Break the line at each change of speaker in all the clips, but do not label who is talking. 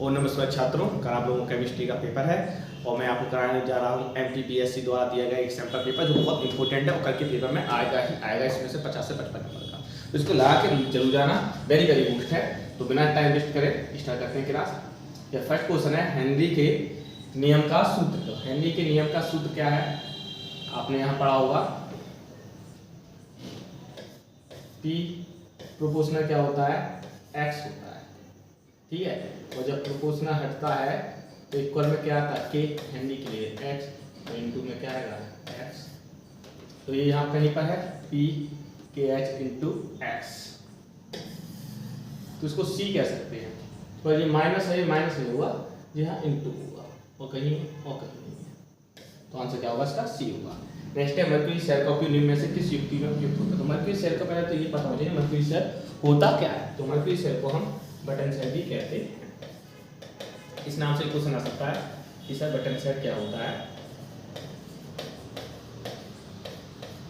और नमस्कार छात्रों, कल आप लोगों का केमिस्ट्री का पेपर है और मैं आपको कराने जा रहा हूँ MTPSC द्वारा दिया गया एक सैम्पल पेपर जो बहुत इंपॉर्टेंट है और कल के पेपर में आएगा ही आएगा। इसमें से 50 से 55 नंबर का, तो इसको लगा के जरूर जाना, वेरी वेरी गुड है। तो बिना टाइम वेस्ट करें स्टार्ट करते हैं क्लास। यह फर्स्ट क्वेश्चन है, हेनरी के नियम का सूत्र। तो हेनरी के नियम का सूत्र क्या है, आपने यहाँ पढ़ा होगा। P प्रोपोर्शनल क्या होता है, X होता है, ठीक है। और जब प्रोपोर्शनल हटता है तो इक्वल में क्या आता है, K हेनरी के लिए X इंटू में क्या आएगा X। तो ये यहाँ कहीं पर है P KH इंटू X, तो इसको C कह सकते हैं। तो ये माइनस है, ये माइनस नहीं हुआ, जी हाँ इंटू होगा और कहीं नहीं है, तो आंसर क्या होगा इसका C होगा। नेक्स्ट है, मर्क्यूरी शेल का उपयोग निम्न में से किस युक्ति में उपयुक्त होता है। तो मर्क्यूरी शेल का पहले तो ये पता होना चाहिए मर्क्यूरी शेल होता क्या है। तो मर्क्यूरी शेल को हम बटन शेल भी कहते हैं, इस नाम से क्वेश्चन आ सकता है कि सर बटन शेल क्या होता है,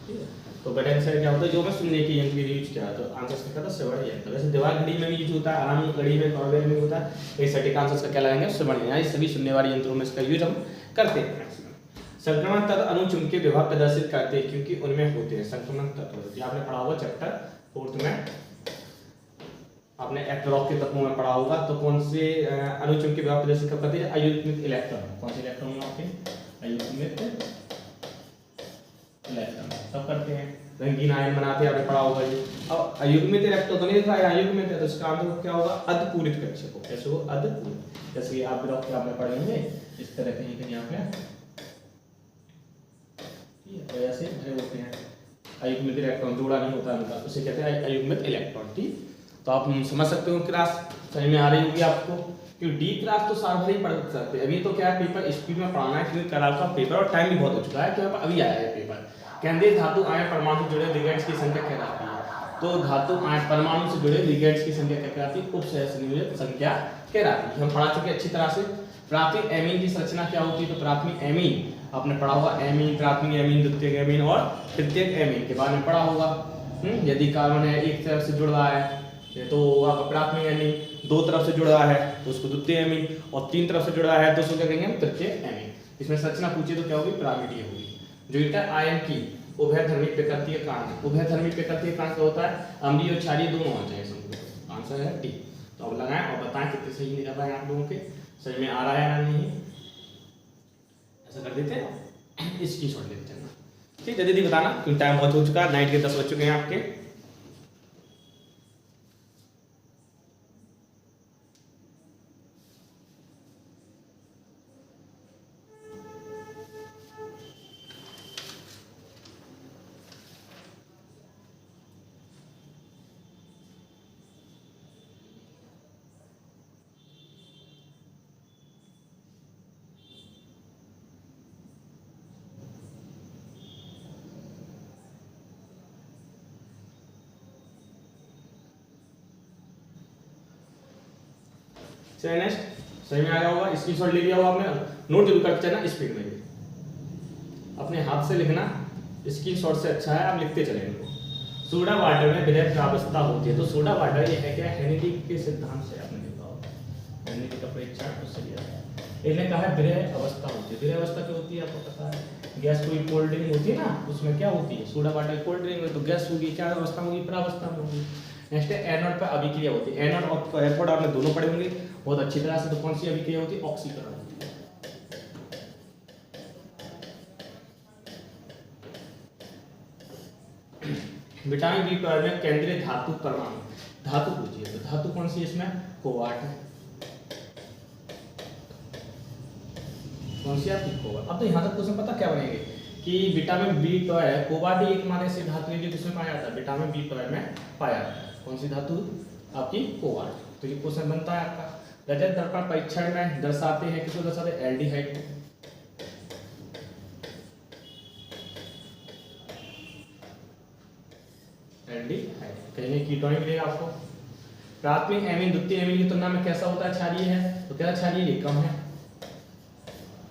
ठीक है। तो बटन शेल क्या होता है, जो मैं सुनने की यंत्र यूज किया, तो आंसर इसका था श्रवण यंत्र। वैसे दीवार घड़ी में भी यूज होता है, आराम घड़ी में, कॉर्वेयर में होता है। ये सटीक आंसर का क्या लगाएंगे, श्रवण यंत्र। सभी सुनने वाले यंत्रों में इसका यूज हम करते हैं। संक्रमण तत्व अणुचुंबकीय विभव प्रदर्शित करते हैं क्योंकि उनमें होते हैं संक्रमण तत्व। आपने पढ़ा होगा चैप्टर 4 में, आपने एटलॉग के तत्वों में पढ़ा होगा। तो कौन से अणुचुंबकीय विभव प्रदर्शित करते हैं, अयुग्मित इलेक्ट्रॉन। कौन से इलेक्ट्रॉन आपके अयुग्मित इलेक्ट्रॉन सब करते हैं, रंगीन आयन बनाते हैं, आपने पढ़ा होगा ये। अब अयुग्मित इलेक्ट्रॉन तो नहीं लिखा है, अयुग्मित है, तो इसका आंसर क्या होगा, अधपूरित कक्षक हो। कैसे हो, अधपूरित। जैसे कि आप ब्लॉक के आपने पढ़े होंगे इस तरह कहीं आपने ऐसे भरे होते हैं, अयुग्मित इलेक्ट्रॉन जोड़ा नहीं होता उनका, उसे कहते हैं अयुग्मित इलेक्ट्रॉन, ठीक। तो आप समझ सकते हो क्लास समझ में आ रही होगी आपको, क्योंकि डी क्लास तो साल भर ही पढ़ सकते हैं। अभी तो क्या है, पेपर स्पीड में पढ़ाना है क्योंकि कल आपका पेपर और टाइम भी बहुत हो चुका है, क्योंकि अभी आया है पेपर। केंद्रीय धातु आयन परमाणु से जुड़े लिगेंड्स की संख्या कहलाती है। तो धातु आयन परमाणु से जुड़े लिगेंड्स की संख्या क्या कहलाती है, उपसहसंयोजक संख्या कहलाती है। हम पढ़ा चुके अच्छी तरह से। प्राथमिक एमीन की संरचना क्या होती है, तो प्राथमिक एमीन आपने पढ़ा होगा, एमीन, प्राथमिक एमीन, द्वितीयक एमीन और तृतीयक एमीन के बारे में पढ़ा होगा। यदि कार्बन है एक तरफ से जुड़ रहा है तो आपका प्राथमिक एमीन, दो तरफ से जुड़ रहा है तो उसको द्वितीय एमीन, और तीन तरफ से जुड़ रहा है तो उसको क्या कहेंगे हम, तृतीयक एमीन। इसमें संरचना पूछे तो क्या होगी, पिरामिडीय होगी। ज्विटर आयन की उभयधर्मी प्रकृति के कारण, उभयधर्मी प्रकृति के कारण क्या होता है, अम्लीय और क्षारीय दोनों होना चाहिए। आंसर है डी। तो अब लगाएं और बताएं कितने सही निकल रहा है आप लोगों के, सही में आ रहा है या नहीं। ऐसा कर देते हैं, इसकी छोड़ देते हैं, ठीक है। जल्दी बताना क्योंकि टाइम बहुत हो चुका है, नाइट के 10 बज चुके हैं आपके। चलिए नेक्स्ट, सही में आ गया होगा, स्क्रीनशॉट ले लिया होगा आपने, नोट जरूर करके चलना स्पीड में, अपने हाथ से लिखना, स्क्रीनशॉट से अच्छा है आप लिखते चले इनको। सोडा वाटर में विलय प्रावस्था होती है। तो सोडा वाटर ये है क्या, हेनरी के सिद्धांत से आपने लिखा होगा, हेनरी का परीक्षा उससे लिया है। इसने कहा है विलय अवस्था होती है। विलय अवस्था क्या होती है आपको पता है, गैस कोई कोल्ड ड्रिंक होती है ना, उसमें क्या होती है, सोडा वाटर कोल्ड ड्रिंक में तो गैस होगी, क्या अवस्था होगी, प्रावस्था में होगी। नेक्स्ट है एनोड पर अभिक्रिया होती है। एनोड और कैथोड आपने दोनों पढ़े होंगे बहुत अच्छी तरह से। तो कौन सी अभिक्रिया होती है, ऑक्सीकरण होती है। विटामिन बी12 में केंद्रीय धातु परमाणु, धातु पूछिए तो धातु कौन सी है इसमें, कोबाल्ट है। कौन सी आपकी कोबाल्ट। अब तो यहाँ तक क्वेश्चन पता क्या बनेंगे कि विटामिन बी12 कोबाल्ट एकमात्र ऐसी धातु है जो किसमें पाया जाता है, विटामिन बी12 में पाया जाता है। कौन सी धातु, आपकी कोबाल्ट। तो ये क्वेश्चन बनता है आपका। रजत दर्पण परीक्षण में दर्शाते हैं, किसको दर्शाते हैं, एल्डिहाइड को। एल्डिहाइड कहीं कीटोन मिलेगा आपको। प्राथमिक एमीन द्वितीय एमीन की तुलना में कैसा होता है, क्षारीय है। तो क्या क्षारीय, कम है।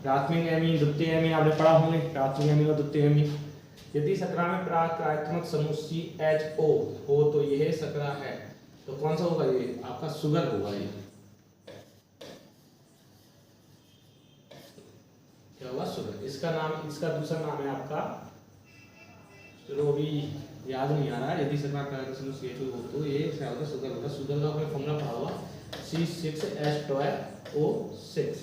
प्राथमिक एमीन द्वितीय एमीन आपने पढ़ा होंगे, प्राथमिक एमीन और द्वितीय एमीन। यदि शर्करा में प्राकृतिक समूह CHO हो तो यह शर्करा है। तो कौन सा होगा, ये आपका शुगर होगा। ये क्या होगा, शुगर। इसका नाम, इसका दूसरा नाम है आपका, चलो अभी याद नहीं आ रहा है, यदि सकरा CH2 हो तो ये क्या होगा, शुगर होगा। शुगर का आपने फॉर्मूला पढ़ा होगा C6H12O6,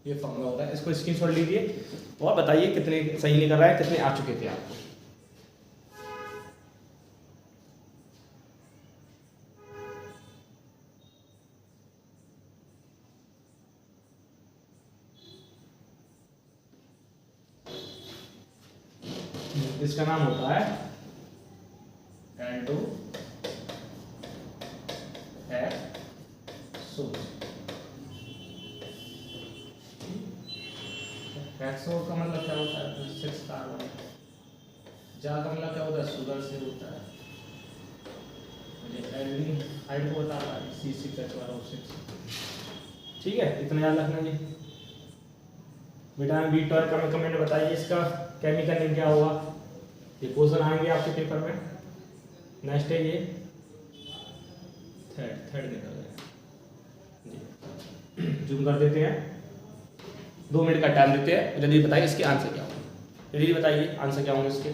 ये फॉर्मूला होता है। इसको स्क्रीनशॉट लीजिए और बताइए कितने सही निकल रहा है, कितने आ चुके थे आपको। इसका नाम होता है हेक्सो का मतलब क्या होता है, 6 कार्बन। जा का मतलब क्या होता है, शुगर से होता है। मुझे एल्डिहाइड को बता रहा है C6H12O6। ठीक है, इतना याद रखना जी। विटामिन B12 का कमेंट बताइए, इसका केमिकल नेम क्या होगा। ये क्वेश्चन आएंगे आपके पेपर में। नेक्स्ट है ये थर्ड निकल गया जी। जूम कर देते हैं, 2 मिनट का टाइम देते हैं। जल्दी बताइए इसके आंसर क्या होंगे, जल्दी बताइए आंसर क्या होंगे इसके।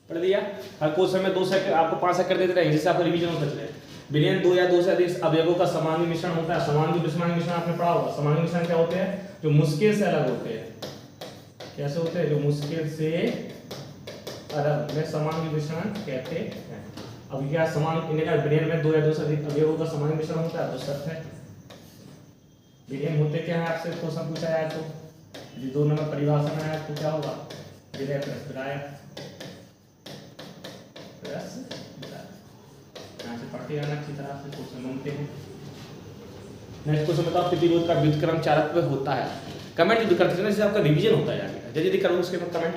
पढ़ दिया। हर क्वेश्चन में 2 सेकंड आपको 5 सेकंड देते रहेंगे, जिससे आपका रिवीजन होता चले। विलयन 2 या 2 से अधिक अवयवों का समांगी मिश्रण होता है। समांगी विषमांगी मिश्रण आपने पढ़ा होगा। समांगी मिश्रण क्या होते हैं, जो मुश्किल से अलग होते हैं। कैसे होते हैं, जो मुश्किल से अलग में समांगी मिश्रण कहते हैं। अब क्या समान विलयन में 2 या 2 से अधिक अवयवों का समांगी मिश्रण होता है, तो सत्य है। विलयन होते क्या है, आपसे क्वेश्चन पूछा जाए तो यदि 2 नंबर परिभाषा में आया तो क्या होगा, विलय प्लस विलायक प्लस विलायक। यहाँ से पढ़ते जाना अच्छी तरह से, क्वेश्चन बनते हैं। नेक्स्ट क्वेश्चन बताओ, प्रतिरोध का व्युत्क्रम चालकत्व होता है। कमेंट जल्दी करते रहना, जिससे आपका रिवीजन होता है जाएगा। जल्दी जल्दी करो उसके बाद कमेंट।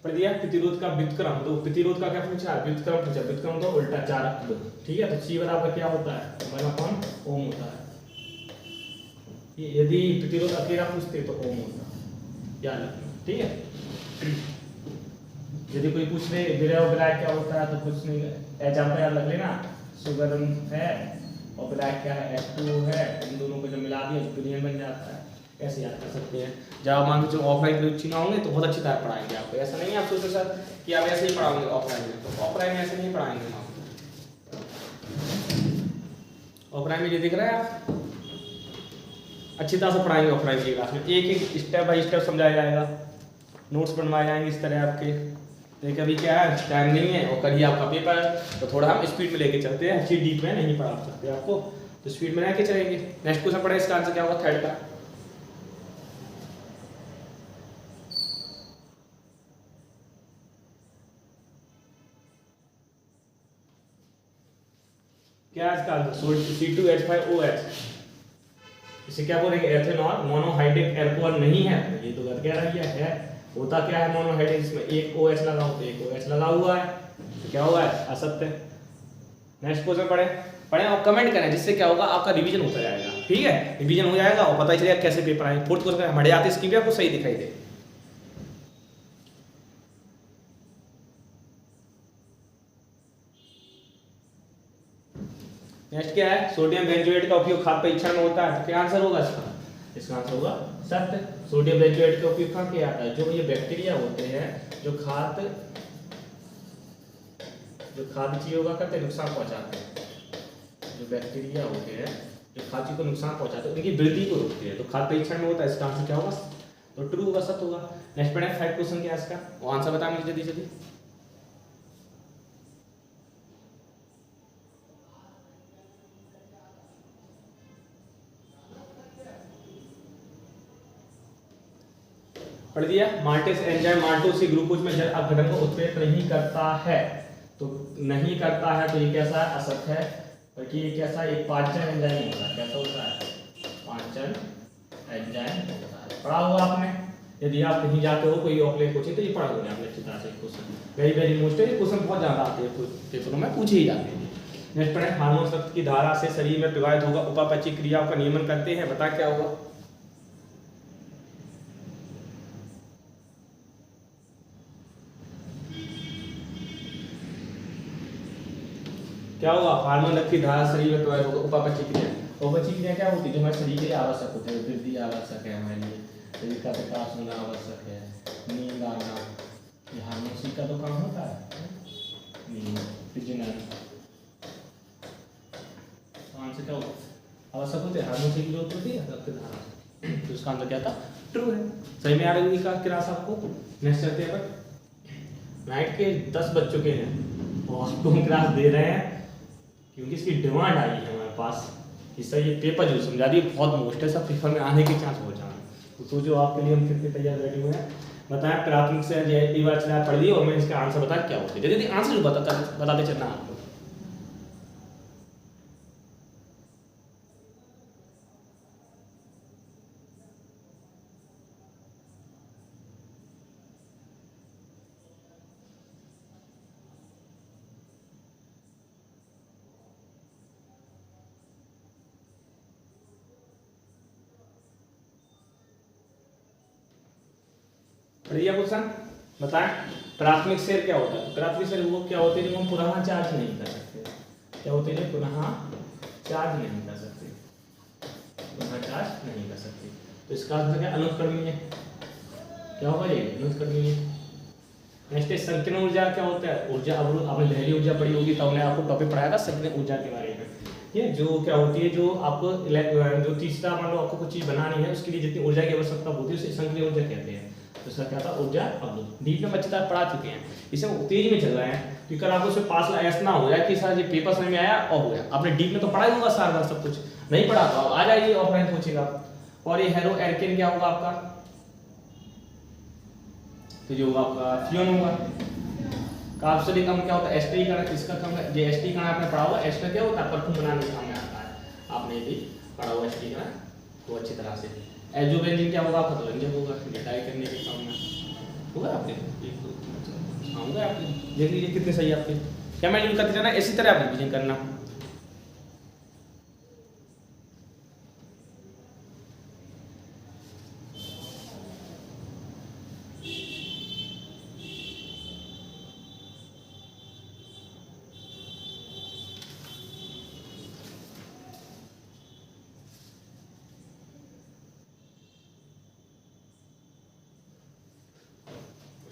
पढ़ दिया। प्रतिरोध का व्युत्क्रम, तो प्रतिरोध का क्या पूछा है, व्युत्क्रम पूछा। व्युत्क्रम तो उल्टा चालकत्व। ठीक है, तो C बराबर क्या होता है, 1/ओम होता है। यदि प्रतिरोध अकेला पूछते तो ओम होता, याद रखना। ठीक है, यदि कोई पूछ ले विलय और विलायक क्या होता है, तो कुछ नहीं, एग्जाम्पल याद रख लेना। शुगर है और विलायक क्या है, H2O है। इन दोनों को जब मिला दिया तो विलयन बन जाता है। ऐसे याद कर सकते हैं। जब मान के चलो ऑफलाइन परीक्षा होंगे तो बहुत अच्छी तरह पढ़ाएंगे आपको। ऐसा नहीं है आप सोचो सर कि आप ऐसे ही पढ़ाओगे ऑफलाइन में, तो ऑफलाइन में ऐसे नहीं पढ़ाएंगे हम। ऑफलाइन में ये दिख रहा है, आप अच्छी तरह से पढ़ाएंगे ऑफलाइन की क्लास में। एक एक स्टेप बाय स्टेप समझाया जाएगा, नोट्स बनवाए जाएंगे इस तरह आपके। देखिए अभी क्या है, टाइम नहीं है और कल ही आपका पेपर है, तो थोड़ा हम स्पीड में लेके चलते हैं। अच्छी डीप में नहीं पढ़ा सकते आपको, तो स्पीड में लेके चलेंगे। नेक्स्ट क्वेश्चन पढ़े, इसका आंसर क्या होगा थर्ड का। क्या है इसका आंसर, C2H5OH। इसे क्या बोलेंगे, एथेनॉल। मोनोहाइड्रिक अल्कोहल नहीं है, ये तो गलत कह रही है। होता क्या है मोनोहाइड्रिक, इसमें एक OH लगा हो, तो एक OH लगा हुआ है, तो क्या हुआ है, असत्य। नेक्स्ट क्वेश्चन पढ़े और कमेंट करें, जिससे क्या होगा, आपका रिवीजन होता जाएगा। ठीक है, रिवीजन हो जाएगा और पता ही चलेगा कैसे पेपर आए। फोर्थ क्वेश्चन हमारे आते इसकी भी आपको सही दिखाई दे। नेक्स्ट क्या है, सोडियम बेंजोएट का उपयोग खाद्य परीक्षण में होता है, तो क्या आंसर होगा इसका। इसका आंसर होगा सत्य। सोडियम बेंजोएट का उपयोग कहाँ किया जाता है, जो ये बैक्टीरिया होते हैं जो खाद्य चीजों का करते नुकसान पहुंचाते हैं। जो बैक्टीरिया होते हैं जो खाद्य को नुकसान पहुंचाते हैं, उनकी वृद्धि को रोकते हैं, तो खाद्य परीक्षण में होता है। इसका आंसर क्या होगा, तो ट्रू होगा, सत्य होगा। नेक्स्ट पढ़े, 5 क्वेश्चन क्या है इसका, वो आंसर बता मुझे जल्दी जल्दी। पढ़ दिया। माल्टेज एंजाइम माल्टोज से ग्लूकोज में जल अपघटन को उत्प्रेरित नहीं करता है, तो नहीं करता है, तो ये कैसा है, असत्य है। बल्कि ये कैसा, एक पाचन एंजाइम होता है। कैसा होता है, पाचन एंजाइम होता है। पढ़ा हुआ आपने। यदि आप कहीं जाते हो कोई ऑफलाइन कोचिंग तो ये पढ़ा होगा आपने अच्छी तरह से क्वेश्चन, वेरी वेरी मोस्ट है, क्वेश्चन बहुत ज़्यादा आते हैं पेपरों में पूछे ही जाते हैं। नेक्स्ट पढ़े, हार्मोन शब्द की धारा से शरीर में प्रवाहित होगा, उपापचय क्रियाओं का नियमन करते हैं, बता क्या होगा? क्या होगा? हार्मोन की धारा शरीर में प्रवाहित होगा, उपापचय क्रिया। उपापचय क्रिया क्या होती है? जो हमारे शरीर के लिए आवश्यक होते हैं, वृद्धि आवश्यक है हमारे लिए, शरीर का विकास होना आवश्यक है, नींद आना, ये हार्मोन का तो काम होता है। नींद, प्रजनन, आंसर क्या होगा? आवश्यक होते हैं, हार्मोन की जरूरत होती है रक्त धारा, तो इसका आंसर क्या था? ट्रू है। सही में आ रही है क्लास आपको। नेक्स्ट चलते हैं पर नाइट के 10 बज चुके हैं और आपको हम क्लास दे रहे हैं क्योंकि इसकी डिमांड आई है हमारे पास कि सर ये पेपर जो समझा दी बहुत मुश्किल है, सब पेपर में आने के चांस हो जाए, तो जो आपके लिए हम कितने तैयार बैठे हुए हैं। बताएं प्राथमिक से एक बार चला पढ़ दी और मैं इसका आंसर बता क्या होते हैं, यदि आंसर जो बताते चलना आपको। बढ़िया क्वेश्चन, बताएं प्राथमिक शेयर क्या होता है? प्राथमिक शेयर वो क्या होते हैं जो हम पुनः चार्ज नहीं कर सकते। क्या होते हैं? पुनः चार्ज नहीं कर सकते, पुनः चार्ज नहीं कर सकते। तो इसका अर्थ क्या? अनुत्क्रमणीय। क्या होगा ये? अनुत्क्रमणीय। नेक्स्ट है संकीर्ण ऊर्जा। क्या होता है? ऊर्जा अवरोध। आपने लहरी ऊर्जा पढ़ी होगी तो हमने आपको टॉपिक पढ़ाया था संकीर्ण ऊर्जा के बारे में। ये जो क्या होती है, जो आपको जो तीसरा मान लो आपको कुछ चीज बनानी है उसके लिए जितनी ऊर्जा की आवश्यकता होती है उसे संकीर्ण ऊर्जा कहते हैं। तो इसका क्या था? ऊर्जा अवरोध। डीप में अच्छी तरह पढ़ा चुके हैं, इसे तेज में चल रहे हैं क्योंकि अगर आपको उसमें पास ऐसा ना हो जाए कि सर ये पेपर समझ में आया और हो गया। आपने डीप में तो पढ़ा ही होगा सारा बार सब कुछ, नहीं पढ़ा तो आ जाइए ऑफलाइन पूछेगा। और ये हेरो एल्केन क्या होगा आपका? तो जो होगा आपका फ्यून होगा। कार्बोक्सिलिक अम्ल क्या होता है? एस्टरीकरण। इसका काम है ये एस्टरीकरण आपने पढ़ा होगा। एस्टर क्या होता है? परफ्यूम बनाने के काम में आता है, आपने भी पढ़ा हुआ एस्टरीकरण तो अच्छी तरह से। एजोबेंजीन क्या होगा आपका? तो रंजक होगा, डाई करने के काम में होगा। आपने होगा, आपने देख लीजिए कितने सही आपके। क्या मैं करते जाना इसी तरह आप रिवीजन करना।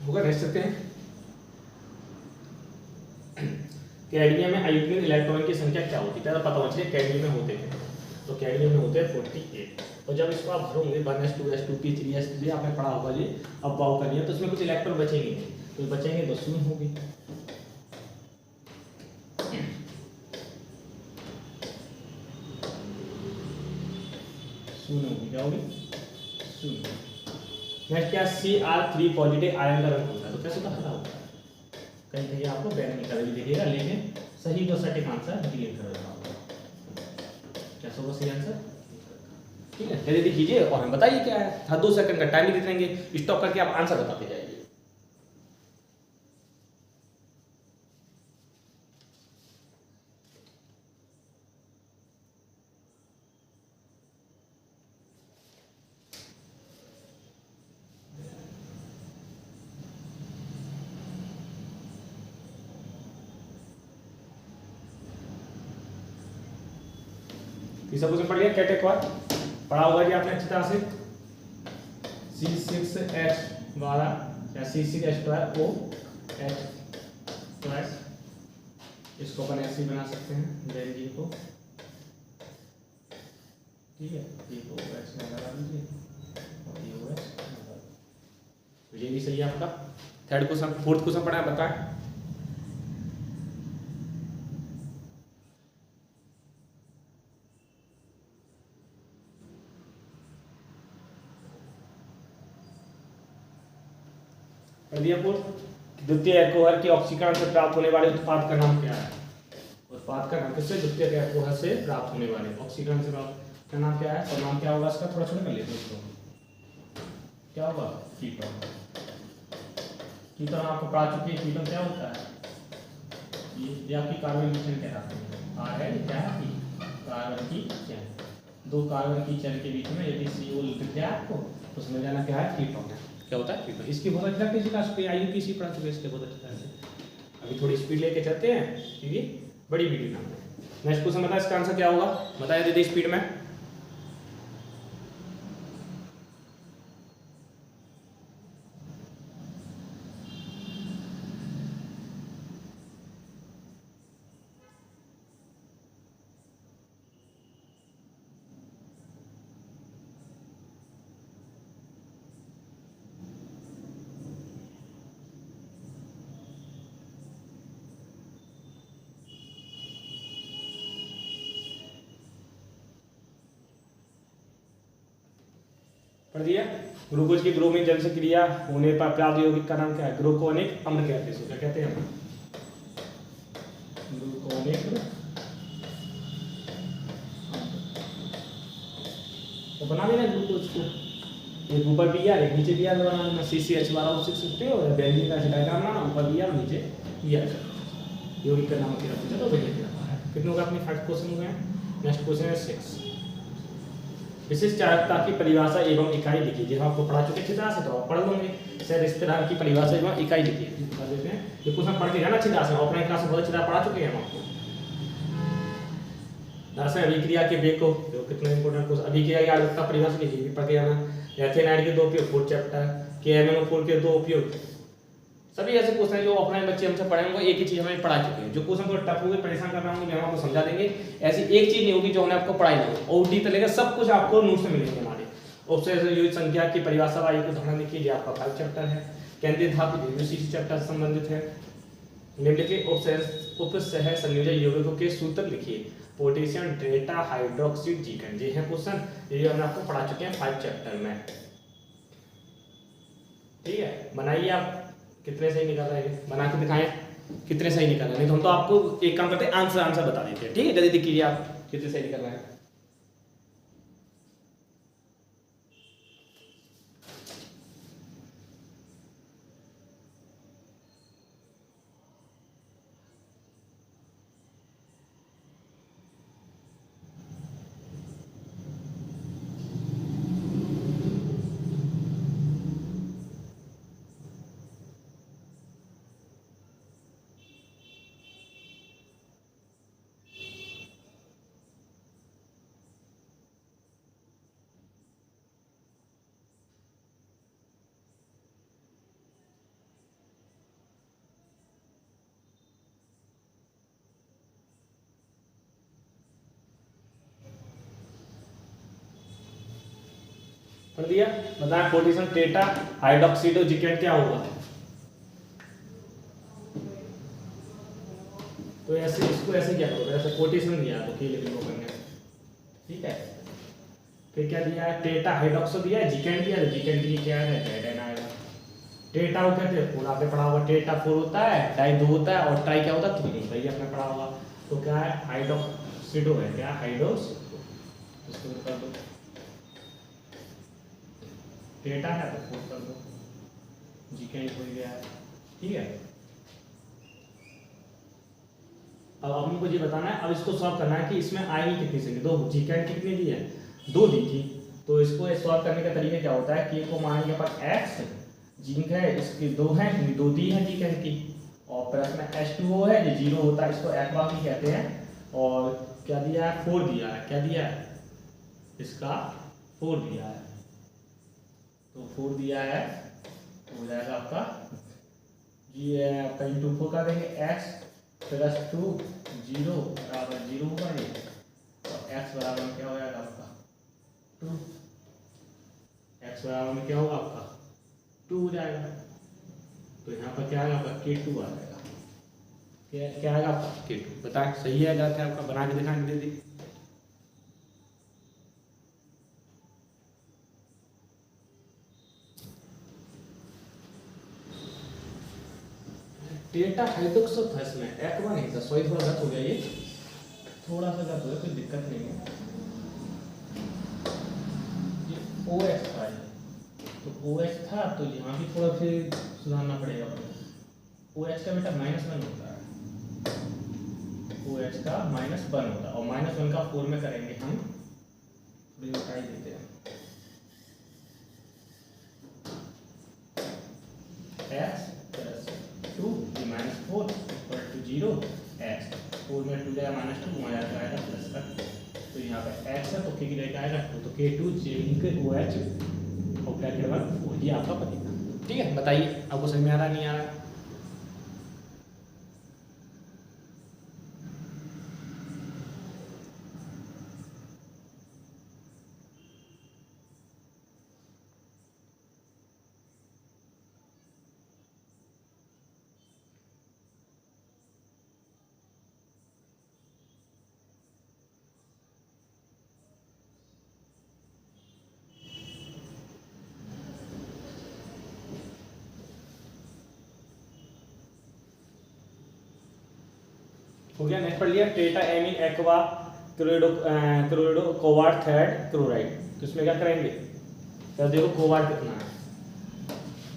होगा, रह सकते हैं। कैडमियम में अयुग्मित इलेक्ट्रॉन की संख्या क्या होती है? पता होना चाहिए कैडमियम में होते हैं, तो कैडमियम में होते हैं 48। और जब इसको आप भरोगे 1s2s2p 3s3 आपने पढ़ा होगा ये, अब बाउ करनी है तो इसमें कुछ इलेक्ट्रॉन बचेंगे नहीं, तो बचेंगे तो शून्य होगी। शून्य होगी, क्या होगी? शून्य। नेक्स्ट क्या? Cr3 पॉजिटिव आयन का रंग होता है, तो कैसे हरा होता है? कहीं कहीं आपको बैंगनी कलर भी दिखेगा, लेकिन सही तो सटीक आंसर ग्रीन कलर का होगा। कैसा होगा सही आंसर? ठीक है, जल्दी कीजिए और हमें बताइए क्या है। हर 2 सेकंड का टाइम देते रहेंगे, स्टॉप करके आप आंसर बताते जाइए। तीसरा क्वेश्चन पढ़ लिया, कैटेक्वार पढ़ा होगा जी आपने अच्छी तरह से। C6H12 या C6H12OH, इसको अपन ऐसे ही बना सकते हैं बेंजीन को। ठीक है, ये को OH लगा दीजिए और ये OH लगा। ये भी सही है आपका। थर्ड क्वेश्चन, फोर्थ क्वेश्चन पढ़ा है, बताएं। द्वितीय एल्कोहल के ऑक्सीकरण से प्राप्त होने वाले उत्पाद का नाम क्या है? उत्पाद का नाम किससे? द्वितीय एल्कोहल से प्राप्त होने वाले ऑक्सीकरण से प्राप्त का नाम क्या है? और नाम क्या होगा इसका? थोड़ा छोटा कर लेते हैं इसको। क्या होगा कीटोन। कीटोन आपको पढ़ा चुके हैं, कीटोन क्या होता है, ये आपकी कार्बन की चेन कहलाती है। आर है क्या है आपकी कार्बन की चेन, दो कार्बन की चेन के बीच में यदि CO दिख जाए आपको तो समझ जाना क्या है कीटोन है। क्या होता है कीटोन। इसकी बहुत अच्छा किसी क्लास पे IUPAC पढ़ा चुके हैं इसके बहुत अच्छा से। अभी थोड़ी स्पीड लेके चलते हैं क्योंकि बड़ी वीडियो ना है। नेक्स्ट क्वेश्चन बता, इसका आंसर क्या होगा, बताया दीदी स्पीड में। पढ़ दिया। ग्लूकोज की ग्रो में जल से क्रिया होने पर प्राप्त यौगिक का नाम क्या है, ग्लूकोनिक अम्ल कहते हैं। क्या कहते हैं, ग्लूकोनिक अम्ल। तो बना देना ग्लूकोज को, एक ऊपर Br एक नीचे Br बना देना, CCH12O6 लिखते हो, बेंजीन का डायग्राम बनाना, ऊपर Br नीचे Br यौगिक का नाम क्या है। तो भैया कितने होगा अपने 5 क्वेश्चन हो गए। नेक्स्ट क्वेश्चन है 6। विशिष्ट चालकता की परिभाषा एवं इकाई लिखिए। जो आपको पढ़ा चुके अच्छी तरह से, तो आप पढ़ लोगे सर इस तरह की परिभाषा एवं इकाई लिखिए। बता देते हैं ये क्वेश्चन पढ़ के जाना अच्छी तरह से, ऑफलाइन क्लास में बहुत अच्छी तरह पढ़ा चुके हैं हम आपको। दरअसल अभिक्रिया के वेग को, जो कितना इंपॉर्टेंट क्वेश्चन, अभिक्रिया की आवर्तता परिभाषा लिखिए, पढ़ के जाना। एथेनाइड के 2 उपयोग, 4 चैप्टर, KMnO4 के 2 उपयोग, सभी ऐसे क्वेश्चन जो ऑफलाइन बच्चे हमसे पढ़ेंगे एक ही चीज हमें पढ़ा चुके हैं। जो क्वेश्चन थोड़ा टफ होंगे, परेशान कर रहा हूँ, हम आपको समझा देंगे। ऐसी एक चीज नहीं होगी जो हमने आपको पढ़ाई ना हो, OD तो लेकर सब कुछ आपको नोट्स में मिलेंगे हमारे। उपसर्ग संख्या की परिभाषा वायु को धारणा लिखिए, जो आपका 5 चैप्टर है। केंद्रीय धातु इसी चैप्टर से संबंधित है। निम्नलिखित उपसह संयोजक यौगिकों के सूत्र लिखिए। पोटेशियम टेट्रा हाइड्रोक्साइड जीकन, ये है क्वेश्चन, ये हमने आपको पढ़ा चुके हैं 5 चैप्टर में। ठीक है, बनाइए आप कितने सही निकाल रहे हैं, बना के दिखाएं कितने सही निकाल रहे हैं। नहीं तो हम तो आपको एक काम करते हैं, आंसर बता देते हैं। ठीक है, जल्दी देखिए आप कितने सही निकल रहे हैं। पढ़ दिया, बताएं पोटेशियम टेट्रा हाइड्रोक्साइड जीकेट क्या होगा। तो ऐसे इसको ऐसे क्या करोगे, ऐसे पोटेशियम दिया तो के लिखो करने, ठीक है। फिर क्या दिया है, टेट्रा हाइड्रोक्साइड दिया है, जीकेट दिया है, जीकेट की क्या है डाइडेन आएगा। टेट्रा को कहते हैं, पूरा आपने पढ़ा हुआ, टेट्रा 4 होता है, डाई 2 होता है और ट्राई क्या होता है 3 होता है, ये आपने पढ़ा होगा। तो क्या है हाइड्रोक्साइड है, क्या हाइड्रोक्साइड, इसको कर दो डेटा है तो फोर्स कर दो, जीकेट हो गया है, ठीक है। अब हमको ये बताना है, अब इसको सॉल्व करना है कि इसमें आएगी कितनी संख्या, 2 जीकेट कितनी दी है, 2 दी थी। तो इसको सॉल्व करने का तरीका क्या होता है कि को मानेंगे अपन x, जिंक है इसकी 2 है, 2 दी है जीकेट की, और प्लस में H2O है, ये 0 होता है, इसको एक्वा भी कहते हैं। और क्या दिया है, 4 दिया है, क्या दिया है, इसका 4 दिया है, तो 4 दिया है, तो हो जाएगा आपका ये आपका इंटू 4 कर देंगे, x प्लस 2 0 बराबर 0 होगा ये, और x बराबर क्या हो जाएगा आपका 2, x बराबर में क्या होगा आपका 2 हो जाएगा। तो यहाँ पर क्या आएगा आपका K2 आ जाएगा, क्या आएगा आपका K2। बताएं सही है गलत है आपका, बना के दिखाएंगे दीदी। टेट्रा हाइड्रोक्साइड था इसमें, एक्वा नहीं था, सॉरी थोड़ा गलत हो गया, ये थोड़ा सा गलत हो गया, कोई दिक्कत नहीं है, ये OX था, तो OH था तो यहाँ भी थोड़ा फिर सुधारना पड़ेगा। OH का बेटा -1 होता है, OH का -1 होता है, और -1 का 4 में करेंगे हम, थोड़ी बताई देते हैं। x + 2 -4 = 0, x 4 में 2 जाएगा -2, वहाँ जाएगा प्लस का, तो यहाँ पे x है तो k की जगह आएगा 2, तो K2 जिंक OH और ब्रैकेट 1 ये आपका बनेगा। ठीक है, बताइए आपको समझ में आ रहा नहीं आ रहा? हो गया, नेक्स्ट पढ़ लिया, tetra ammine aqua chlorido cobalt third chloride, तो इसमें क्या करेंगे? तो देखो कोबाल्ट कितना है,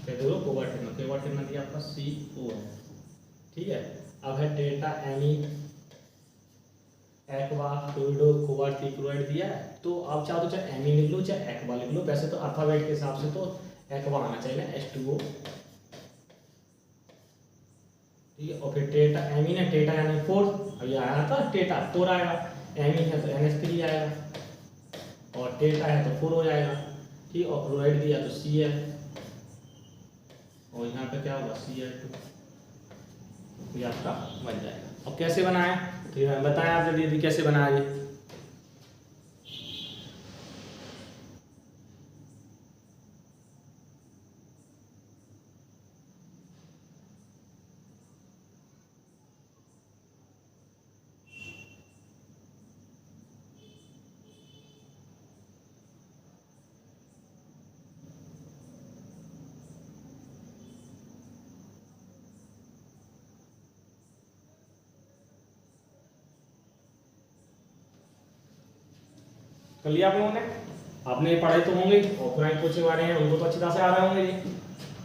तो देखो कोबाल्ट कितना दिया आपका CO है। ठीक है, अब है टेटा ammine aqua chlorido cobalt chloride दिया है, तो आप चाहो तो चाहे एमीन लिख लो चाहे एक्वा लिख लो, वैसे तो अल्फाबेट के हिसाब से तो एक्वा आना चाहिए ना, H2O। ठीक है, और फिर टेटा एमीन है, टेटा यानी 4, अब ये आया था टेटा 4 आएगा, एमीन है तो NH3 आएगा, और टेटा है तो 4 हो जाएगा। ठीक, और क्लोराइड दिया तो C है, और यहाँ पे क्या होगा Cl2, ये आपका बन जाएगा। अब कैसे बनाए तो बताएं आप जल्दी कैसे बनाए। कर लिया आप लोगों ने? आपने पढ़े तो होंगे, ऑफलाइन कोचिंग वाले हैं उनको तो अच्छी तरह से आ रहे होंगे, ये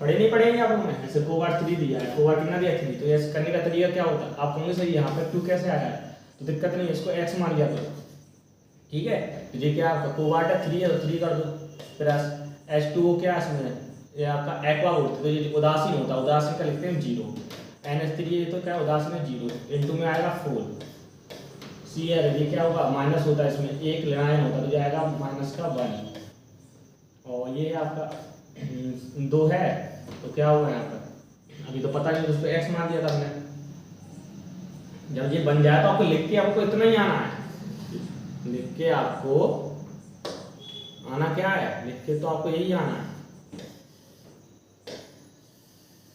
पढ़े नहीं पढ़ेंगे आप लोगों ने? जैसे कोबाल्ट 3 दिया है, कोबाल्ट कितना दिया 3, तो ऐसे करने का तरीका क्या होता है? आप होंगे सही, यहाँ पे 2 कैसे आया है तो दिक्कत नहीं है, इसको x मान लिया करो। ठीक है, तो ये क्या आपका कोबाल्ट है 3 है तो 3 कर दो, प्लस H2O क्या है इसमें, ये आपका एक्वा बोलते तो ये उदासीन होता है, उदासीन का लिखते हैं 0, NH3 तो क्या उदासीन है 0, इनटू में आएगा 4, Cl ये क्या होगा माइनस होता है, इसमें एक ऋणायन होता है तो जाएगा -1, और ये आपका 2 है तो क्या होगा यहाँ पर, अभी तो पता नहीं, उसको x मान दिया था हमने। जब ये बन जाए तो आपको लिख के आपको इतना ही आना है, लिख के आपको आना क्या है, लिख के तो आपको यही आना है,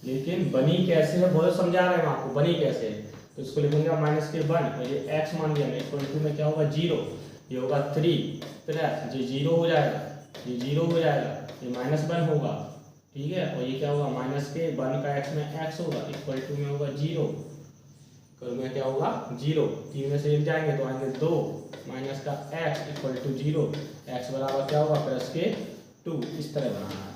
लेकिन बनी कैसे है बहुत समझा रहे हैं आपको, बनी कैसे है। तो इसको लिखूंगा -1 और ये x मान दिया मैं, इक्वल में क्या होगा 0, ये होगा 3 प्लस ये 0 हो जाएगा, ये 0 हो जाएगा, ये -1 होगा। ठीक है, और ये क्या होगा -1 का x में x होगा, इक्वल टू में होगा 0, कल में क्या होगा 0, 3 में से 1 जाएंगे तो आएंगे 2, माइनस का x इक्वल टू 0, x बराबर क्या होगा +2। इस तरह बनाना है,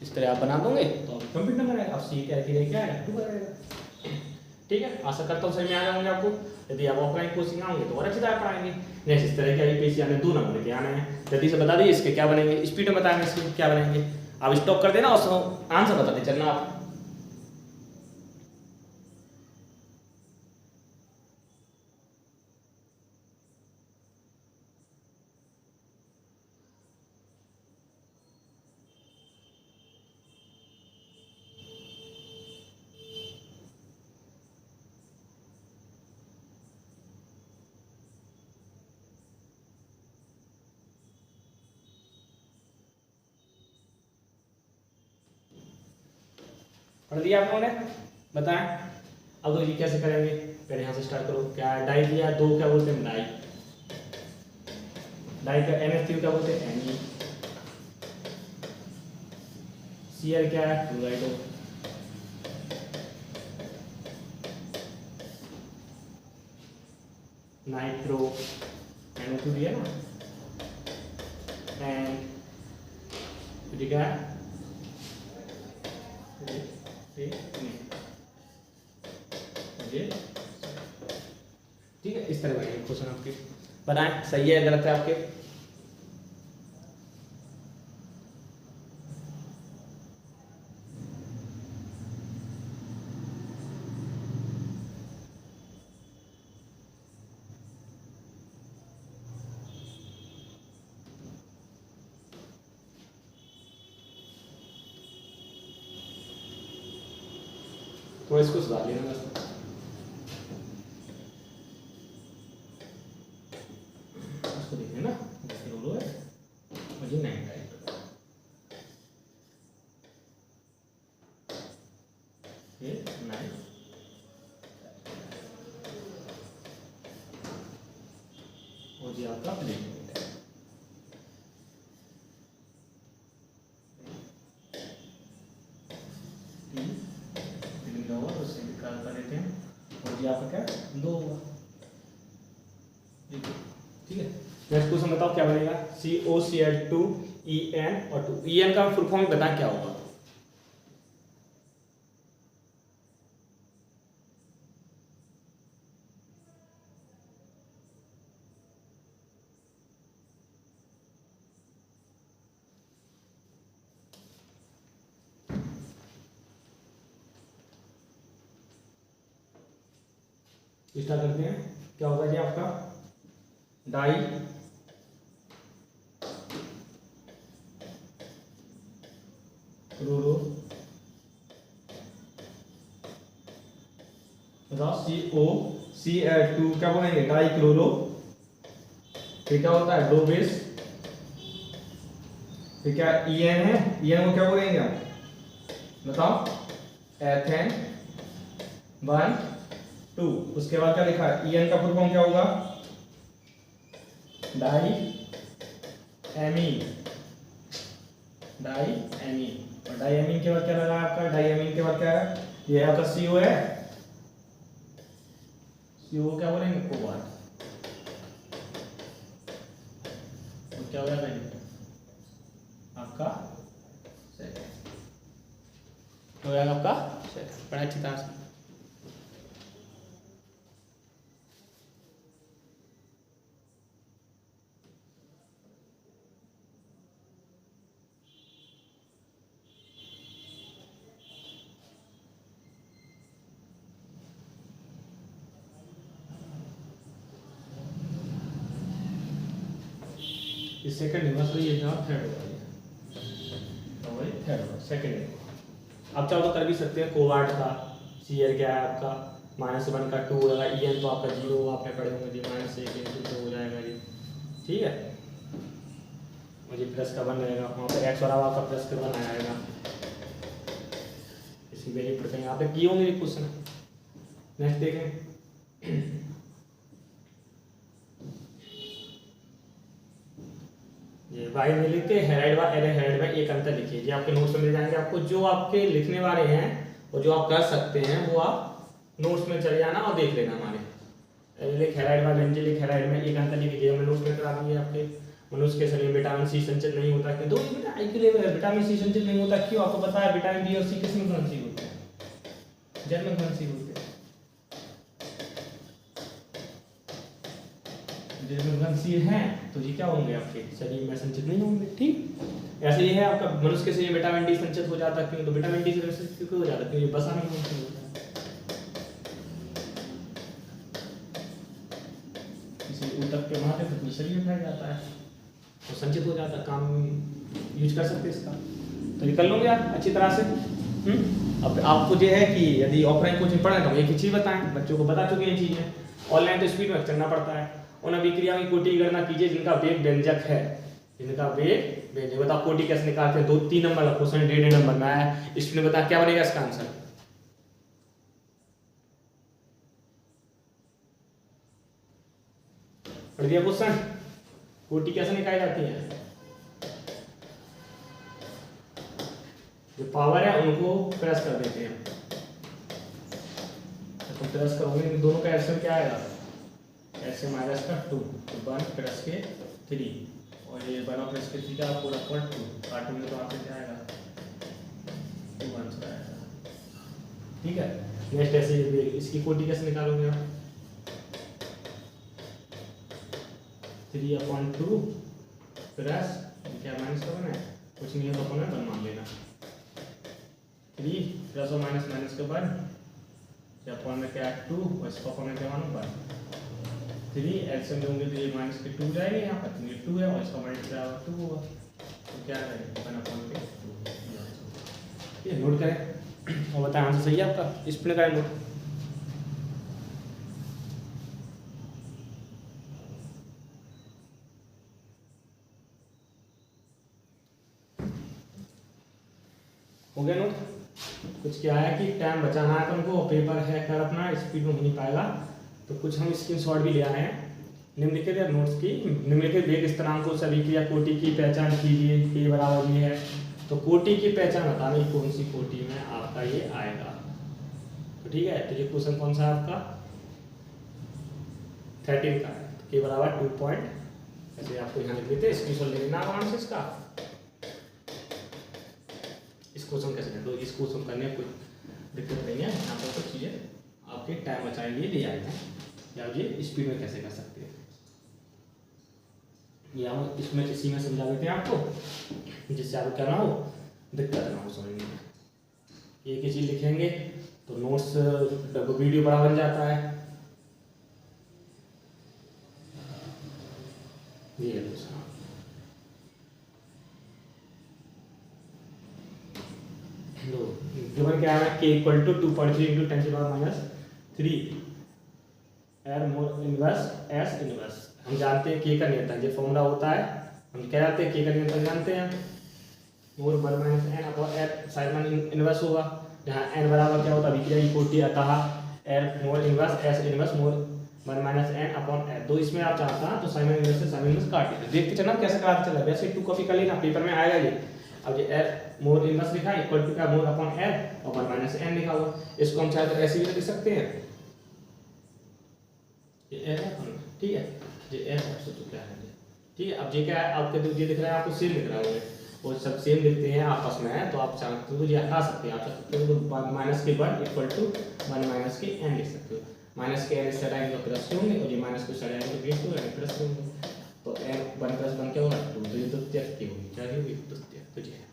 इस तरह आप बना दोगे तो कंप्लीट नंबर है। अब C क्या आएगा 2 आएगा। ठीक है, आशा करता हूँ समझ में आ जाएंगे आपको। यदि आप ऑफलाइन कोचिंग आओगे तो और अच्छी तरह पढ़ाएंगे। नेक्स्ट इस तरह के IPC आने 2 नंबर के आने हैं, जल्दी से बता दीजिए इसके क्या बनेंगे, स्पीड में बताएंगे इसके क्या बनेंगे। आप स्टॉप कर देना और आंसर बताते चलना आप। पढ़ लिया आप लोगों ने, बताएं। अब तो ये कैसे करेंगे, पहले यहाँ से स्टार्ट करो। क्या डाई दिया 2, क्या बोलते हैं डाई, डाई का NH3 क्या बोलते हैं एनी, Cl क्या है क्लोराइड, नाइट्रो NO2 दिया ना, एंड तो क्या है ठीक है। इस तरह बनेंगे क्वेश्चन आपके, बनाए सही है गलत है आपके। तो इसको सुधार लेना बस। इसको देखिए ना, जैसे रोलो है और ये 9 टाइप ये 9 और ये आपका प्लेन आपका क्या 2 होगा। ठीक है, नेक्स्ट क्वेश्चन बताओ क्या बनेगा। COCl2 EN और 2 EN का फुल फॉर्म बता क्या होगा। स्टार्ट करते हैं, क्या होगा जी आपका डाई क्लोरो COCl2 क्या बोलेंगे डाई क्लोरो, फिर क्या होता है 2 बेस, फिर क्या EN है, EN को क्या बोलेंगे हम बताओ एथेन 1 2। उसके बाद क्या लिखा है EN का फुल फॉर्म क्या होगा डाई एमीन, डाई एमीन। और डाई एमीन के बाद क्या लगा आपका, डाई एमीन के बाद क्या है ये आपका CO है, CO क्या बोलेंगे कोबाल्ट। तो क्या हो जाएगा आपका सेट, हो जाएगा आपका सेट। बड़ा अच्छी तरह से इस सेकंड में तो ये जवाब थर्ड होगा, तो वही थर्ड होगा सेकंड। आप चाहो तो कर भी सकते हैं कोबाल्ट का Cl क्या है आपका -1 का 2 होगा, EN तो आपका 0 आपने पढ़े होंगे जी -1 तो हो जाएगा जी। ठीक है, मुझे प्लस का 1 रहेगा वहाँ पर x और आपका प्लस का 1 आएगा। इसी वैल्यू पर कहीं आप किए होंगे क्वेश्चन। नेक्स्ट देखें, ये वाई में लिख के हेराइड व एरे हेराइड में एक अंतर लिखिए, ये आपके नोट्स में मिल जाएंगे आपको। जो आपके लिखने वाले हैं और जो आप कर सकते हैं वो आप नोट्स में चले जाना और देख लेना। हमारे एरिलिक हेराइड व बेंजिलिक हेराइड में एक अंतर लिखिए, हमने नोट्स में करा दिए आपके। मनुष्य के शरीर में विटामिन सी संचित नहीं होता क्यों, तो बेटा आई के लिए विटामिन सी संचित नहीं होता क्यों, आपको पता है विटामिन बी और सी किस में घुलनशील होते हैं, जल में घुलनशील होते हैं। जब घनशील हैं तो ये क्या होंगे आपके शरीर में संचित नहीं होंगे। ठीक, ऐसे ही है आपका मनुष्य के शरीर में विटामिन डी संचित हो जाता है क्यों, तो विटामिन डी से संचित क्यों हो जाता है क्योंकि बसा में घुलनशील होता है। इसी ऊतक के माध्यम से अपने शरीर में फैल जाता है तो संचित हो जाता है। काम यूज कर सकते हैं इसका, तो ये कर लोगे आप अच्छी तरह से। अब आपको ये है कि यदि ऑफलाइन कोचिंग पढ़ा है तो एक ही चीज़ बताएं, बच्चों को बता चुके हैं चीज़ें। ऑनलाइन तो स्पीड में चलना पड़ता है। उन अभिक्रिया की कोटि की गणना कीजिए जिनका वेग व्यंजक है, जिनका वेग व्यंजक। बताओ कोटि कैसे निकालते हैं, 2-3 नंबर का क्वेश्चन 1.5 नंबर में आया, इसमें बता क्या बनेगा इसका आंसर। पढ़ दिया क्वेश्चन, कोटि कैसे निकाली जाती है। जो पावर है उनको प्रेस कर देते हैं, तो प्रेस करोगे दोनों का आंसर क्या आएगा, ऐसे -2 तो 1 प्लस के 3 और ये 1 ऑफ इसके थीटा पूरा पर 2 काटूंगे तो आपसे क्या आएगा 2 आंसर आएगा। ठीक है, नेक्स्ट ऐसे इसकी कोटि कैसे निकालोगे आप 3/2 प्लस क्या माइनस का बना है कुछ नहीं है तो अपन 1 मान लेना 3 प्लस और माइनस माइनस का 1 अपॉन में क्या 2 और इसका अपॉन में क्या मानो 1 3 एलसीएम लेंगे तो ये माइनस के 2 जाएंगे यहाँ पर 2 है और इसका मल्टीप्लाई 2 होगा तो क्या करेंगे 1/2 ये नोट करें और बताएं आंसर सही है आपका इस पे करें नोट। हो गया नोट। कुछ क्या है कि टाइम बचाना है तुमको पेपर है कर अपना स्पीड में हो नहीं पाएगा तो कुछ हम स्क्रीनशॉट भी ले आए हैं निम्नलिखित नोट्स की निम्नलिखित वेग स्थिरांकों सभी की या कोटि की पहचान कीजिए ये बराबर ये है तो कोटि की पहचान बतानी कौन सी कोटि में आपका ये आएगा तो ठीक है। तो ये क्वेश्चन कौन सा है आपका 13 का है तो के बराबर 2 पॉइंट ऐसे आपको यहाँ लिख देते स्क्रीनशॉट ले लेना आराम से इसका। इस क्वेश्चन कैसे करें तो इस क्वेश्चन करने में कोई दिक्कत नहीं है यहाँ पर कुछ चीज़ें आपके टाइम बचाने के लिए ले आए हैं या ये स्पीड में कैसे कर सकते हैं ये हम इसमें इसी में समझा देते हैं आपको जिससे आपको क्या ना हो दिक्कत ना हो समझने में। एक ही चीज़ लिखेंगे तो नोट्स वीडियो बड़ा बन जाता है ये है दूसरा। गिवन क्या है k = 2.3 × 10⁻³ r मोर इनवर्स s इनवर्स हम जानते हैं k का नियंत्रण ये फॉर्मूला होता है हम क्या जानते हैं k का नियंत्रण जानते हैं मोर 1 - n अपॉन r साइन में इनवर्स होगा जहाँ n बराबर क्या होता है अभिक्रिया की कोटि अतः r मोर इनवर्स s इनवर्स मोर 1 - n अपॉन r दो इसमें आप चाहता हैं तो साइन में इनवर्स से साइन इनवर्स काट लेते देखते चलना कैसे कराते चला वैसे 2 कॉपी कर लेना पेपर में आएगा ये। अब ये r मोर इनवर्स लिखा है इक्वल टू क्या मोर अपॉन r और 1 - n लिखा हुआ इसको हम चाहे तो ऐसे भी लिख सकते हैं ये r है ठीक है ये r है तो क्या है ठीक है। अब ये क्या है आपके तो ये दिख रहा है आपको सेम दिख रहा होगा और सब सेम दिखते हैं आपस में तो आप चाहते हो तो ये हटा सकते हैं आप सकते हो तो -1 = 1 - n लिख सकते हो माइनस के n से हटाएंगे तो प्लस होंगे और ये माइनस को हटाएंगे तो प्लस होगा प्लस होंगे तो n 1 + 1 क्या होगा 2 तो ये द्वितीय की होगी क्या होगी द्वितीय तो ये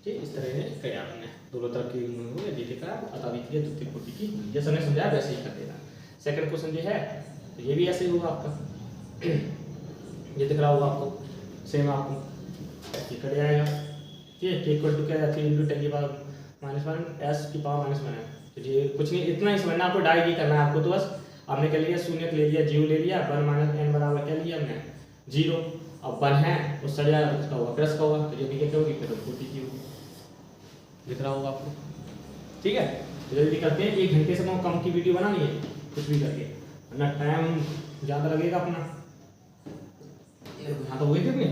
ठीक इस तरह से किया हमने दोनों तरफ की होंगे देखिए का अतः विक्रिया द्वितीय कोटि की हुई जैसे हमने समझाया वैसे ही कर देना। सेकंड क्वेश्चन ये है तो ये भी ऐसे ही होगा आपका ये दिख रहा होगा आपको सेम आपको ये कर जाएगा ठीक है k = क्या है 3 × 10⁻⁻1 s की पावर -1 है तो ये कुछ नहीं इतना ही समझना आपको डायरेक्ट ही करना है आपको तो बस हमने कर लिया शून्य ले लिया 0 ले लिया 1 - n बराबर क्या लिया हमने 0 अब 1 है उस सजा उसका होगा प्लस का होगा तो ये भी क्या होगी फिर कोटि की होगी दिख रहा होगा आपको ठीक है। तो जल्दी करते हैं 1 घंटे से कम की वीडियो बनानी है कुछ भी करके वरना टाइम ज़्यादा लगेगा अपना यहाँ तो वही थे अपने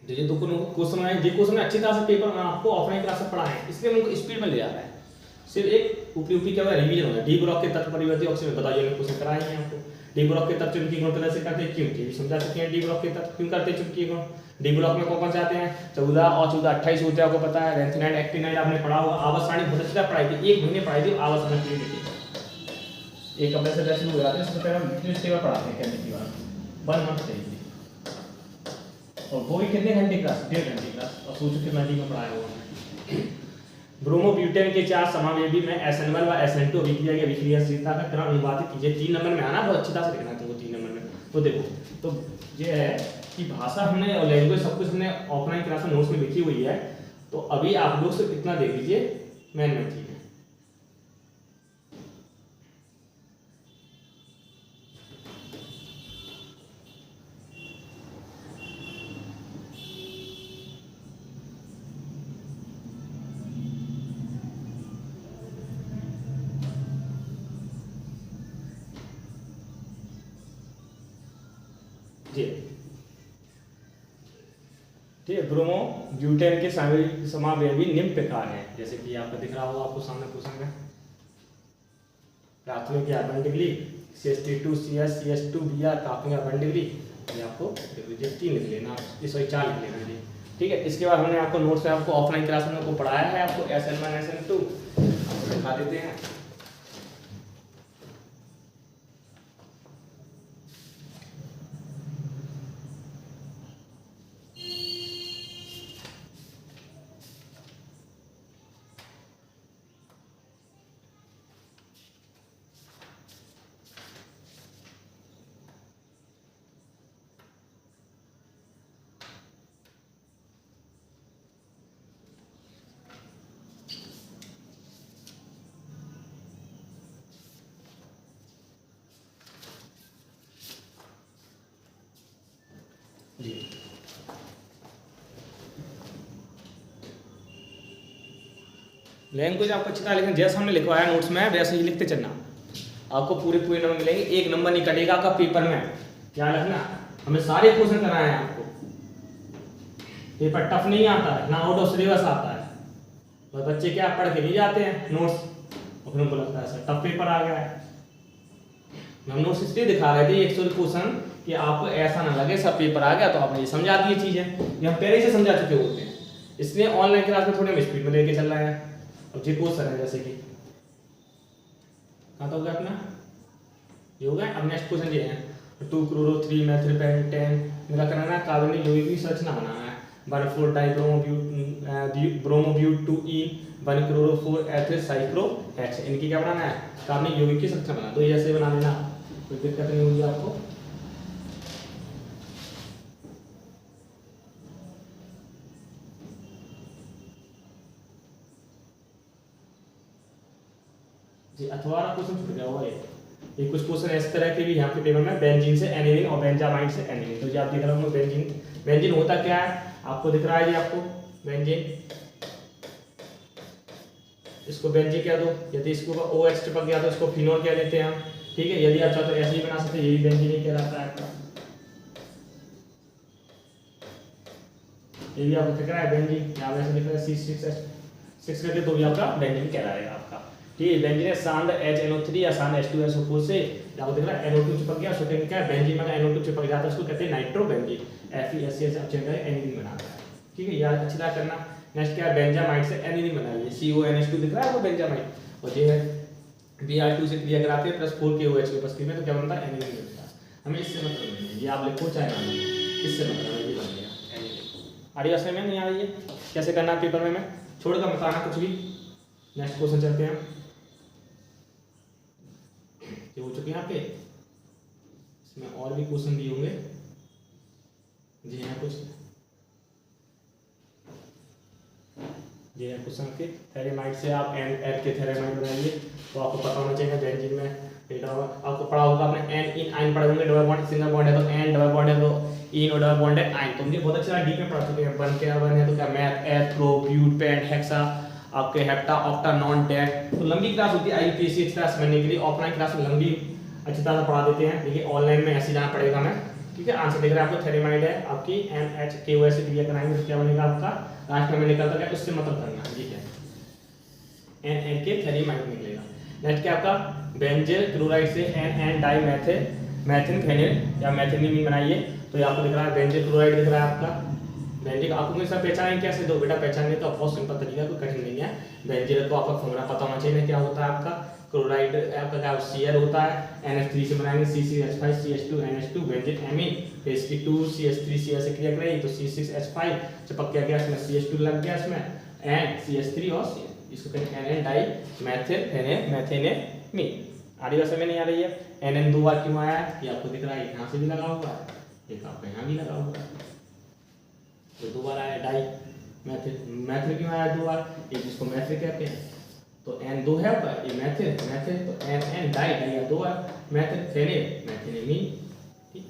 तो ये दो क्वेश्चन आए ये क्वेश्चन अच्छी तरह से पेपर में आपको ऑफलाइन क्लास में पढ़ाए इसलिए उनको स्पीड में ले जा रहा है सिर्फ एक ऊपरी क्या हुआ रिवीजन होगा डी ब्लॉक के तत्व परिवर्ती ऑक्सीजन बताइए मैं क्वेश्चन कराए हैं आपको डी ब्लॉक के तत्व चुंबकीय गुण प्रदर्शित करते हैं क्यों ये भी समझा सकते हैं डी ब्लॉक के तत्व क्यों करते हैं चुंबकीय गुण डी ब्लॉक में कौन कौन से आते हैं 14 और 14 28 होते हैं आपको पता है रेंथिनाइट एक्टिनाइट आपने पढ़ा होगा आवर्त सारणी बहुत अच्छी तरह पढ़ाई थी 1 महीने पढ़ाई थी आवर्त सारणी की एक अप्रैल से शुरू हो जाते हैं सबसे पहले हम लिटरेचर टेबल पढ़ाते हैं केमिस्ट्री वाला 1 मंथ चाहिए और वो भी कितने घंटे क्लास 1.5 घंटे क्लास और सोचो कितना डी में पढ़ाया हुआ है। ब्रोमोब्यूटेन के 4 समावेशी में SN1 व SN2 अभिक्रिया की अभिक्रियाशीलता का क्रम अनुपातिक कीजिए 3 नंबर में आना बहुत अच्छी तरह से लिखना तुमको 3 नंबर में तो देखो तो ये है कि भाषा हमने और लैंग्वेज सब कुछ हमने ऑफलाइन क्लास में नोट्स में लिखी हुई है तो अभी आप लोग सिर्फ इतना देख लीजिए मेन चीज है जी ठीक है। ब्रोमोब्यूटेन के समावेशी निम्न प्रकार है जैसे कि आपको दिख रहा होगा आपको सामने क्वेश्चन में प्राथमिक या बंड degree CH3 2 CS CH2 Br प्राथमिक या बंड डिग्री ये आपको लिख लीजिए, 3 लिख लेना, सॉरी 4 लिख लेना जी। ठीक है, इसके बाद हमने आपको नोट्स में आपको ऑफलाइन क्लास में आपको पढ़ाया है आपको SN1 SN2 आपको दिखा देते हैं। जी लैंग्वेज आपको अच्छी तरह लिखना, जैसा हमने लिखवाया नोट्स में वैसे ही लिखते चलना, आपको पूरे नंबर मिलेंगे, एक नंबर नहीं कटेगा आपका पेपर में। क्या रखना, हमें सारे क्वेश्चन कराए हैं आपको, पेपर टफ नहीं आता है ना, आउट ऑफ सिलेबस आता है, बस बच्चे क्या पढ़ के नहीं जाते हैं नोट्स और फिर उनको लगता है सर टफ पेपर आ गया है। हम नोट्स इसलिए दिखा रहे थे एक्चुअल क्वेश्चन कि आपको ऐसा ना लगे सब पेपर आ गया तो आपने ये समझा दी चीजें, ये हम पहले से समझा चुके होते हैं, इसलिए ऑनलाइन क्लास में थोड़े हम स्पीड में लेके चल रहे हैं। अब जी क्वेश्चन है जैसे कि कहाँ तो हो गया अपना, ये हो गया। अब नेक्स्ट क्वेश्चन ये है 2 क्लोरो 3 मेथिल 10 मेरा कराना है, कार्बनिक यौगिक की संरचना बनाना है, 1,4 ब्रोमोब्यूट 2E 1 क्लोरो 4 एथिल साइक्लोहेक्स, इनकी क्या बनाना है, कार्बनिक यौगिक की संरचना बनाना। तो ये ऐसे बना लेना, कोई दिक्कत नहीं होगी आपको। जी अथवा क्वेश्चन छूट गया हुआ ये कुछ क्वेश्चन इस तरह के भी यहाँ पे टेबल में, बेंजीन से एनिलीन और बेंजामाइन से एनिलीन। तो जी आप देख रहे होंगे बेंजीन होता क्या है आपको दिख रहा है जी, आपको बेंजीन, इसको बेंजीन कह दो, यदि इसको OH चिपक गया तो इसको फिनोल कह देते हैं हम। ठीक है, यदि आप चाहो तो ऐसे ही बना सकते हैं, यही बेंजीन ही कहलाता है आपका, ये भी आपको दिख रहा है बेंजीन, यहाँ वैसे दिख रहा है C6H6 करके, तो भी आपका बेंजीन कहलाएगा आपका। ठीक है, बेंजीन है सांड HNO3 या सांड H2SO4 से आपको दिख रहा है NO2 चिपक गया, सो क्या है बेंजीन में NO2 चिपक जाता है उसको कहते हैं नाइट्रोबेंजीन, FeSCH आप चेक करें एनिलीन बनाता है। ठीक है, याद अच्छी तरह करना। नेक्स्ट क्या है, बेंजामाइड से एनिलीन बनाइए, CONH2 दिख रहा है आपको बेंजामाइड, और ये है Br2 से क्रिया कराते हैं +4 KOH के उपस्थिति में, तो क्या बनता है एनिलीन बनता है। हमें इससे मतलब नहीं है, ये आप लिखो चाहे ना लिखो, इससे मतलब है ये बन गया एनिलीन। आ रही है में नहीं आ रही है, कैसे करना है पेपर में मैं छोड़कर बताना कुछ भी। नेक्स्ट क्वेश्चन चलते हैं, ये हो चुके हैं आपके, इसमें और भी क्वेश्चन दिए होंगे जी हाँ कुछ जी हाँ क्वेश्चन के थेरेमाइड से आप एड के थेरेमाइड बनाइए, तो आपको पता होना चाहिए बेंजीन में आपको पढ़ा होगा आपने एन इन आयन पढ़े होंगे, डबल बॉन्ड सिंगल बॉन्ड है तो एन, डबल बॉन्ड है तो इन, और डबल बॉन्ड है आयन, तो मुझे बहुत अच्छा डीप में पढ़ा चुके हैं। वन क्या वन है तो क्या meth eth pro but pent hexa आपके हेप्टा ऑक्टा नॉन डेट, तो लंबी क्लास होती है IUPAC अच्छी तरह समझने के लिए, ऑफलाइन क्लास में लंबी अच्छी तरह पढ़ा देते हैं, देखिए ऑनलाइन में ऐसे जाना पड़ेगा हमें। ठीक है, आंसर देख रहे हैं आपको, थेरेमाइड है आपकी NHKOH से क्रिया कराएंगे तो क्या बनेगा आपका, लास्ट में निकलता है उससे मतलब करना, ठीक है NN के थेरेमाइड निकलेगा। नेक्स्ट क्या आपका बेंजील क्लोराइड से NN डाई मैथिन फेनिल या मैथिनिन बनाइए, तो ये आपको दिख रहा है बेंजील क्लोराइड दिख रहा है आपका, बेंजील आपको मेरे साथ पहचानेंगे कैसे, दो बेटा पहचानने का बहुत सिंपल तरीका, कोई कठिन नहीं है। बेंजील को आपका फॉर्मूला पता होना चाहिए क्या होता है आपका, क्लोराइड आपका क्या Cl होता है, NH3 से बनाएंगे CCH5 CH2 NH2 बेंजील एमीन, फिर इसकी 2CH3 से क्रिया करेगी तो C6H5 चिपक गया इसमें CH2 लग गया इसमें एंड CH3 और इसको कहते हैं NN डाई मैथिनेमीन। आ रही है, में नहीं आ रही है, NN 2 बार क्यों आया है ये आपको दिख रहा है, यहाँ से भी लगा हुआ है, एक आपका यहाँ भी लगा हुआ है, तो 2 बार आया डाई मैथिल क्यों आया 2 बार, एक इसको मैथिल कहते हैं, तो N2 है ऊपर ये मैथिल तो NN डाई 2 बार मैथिनेमीन। ठीक,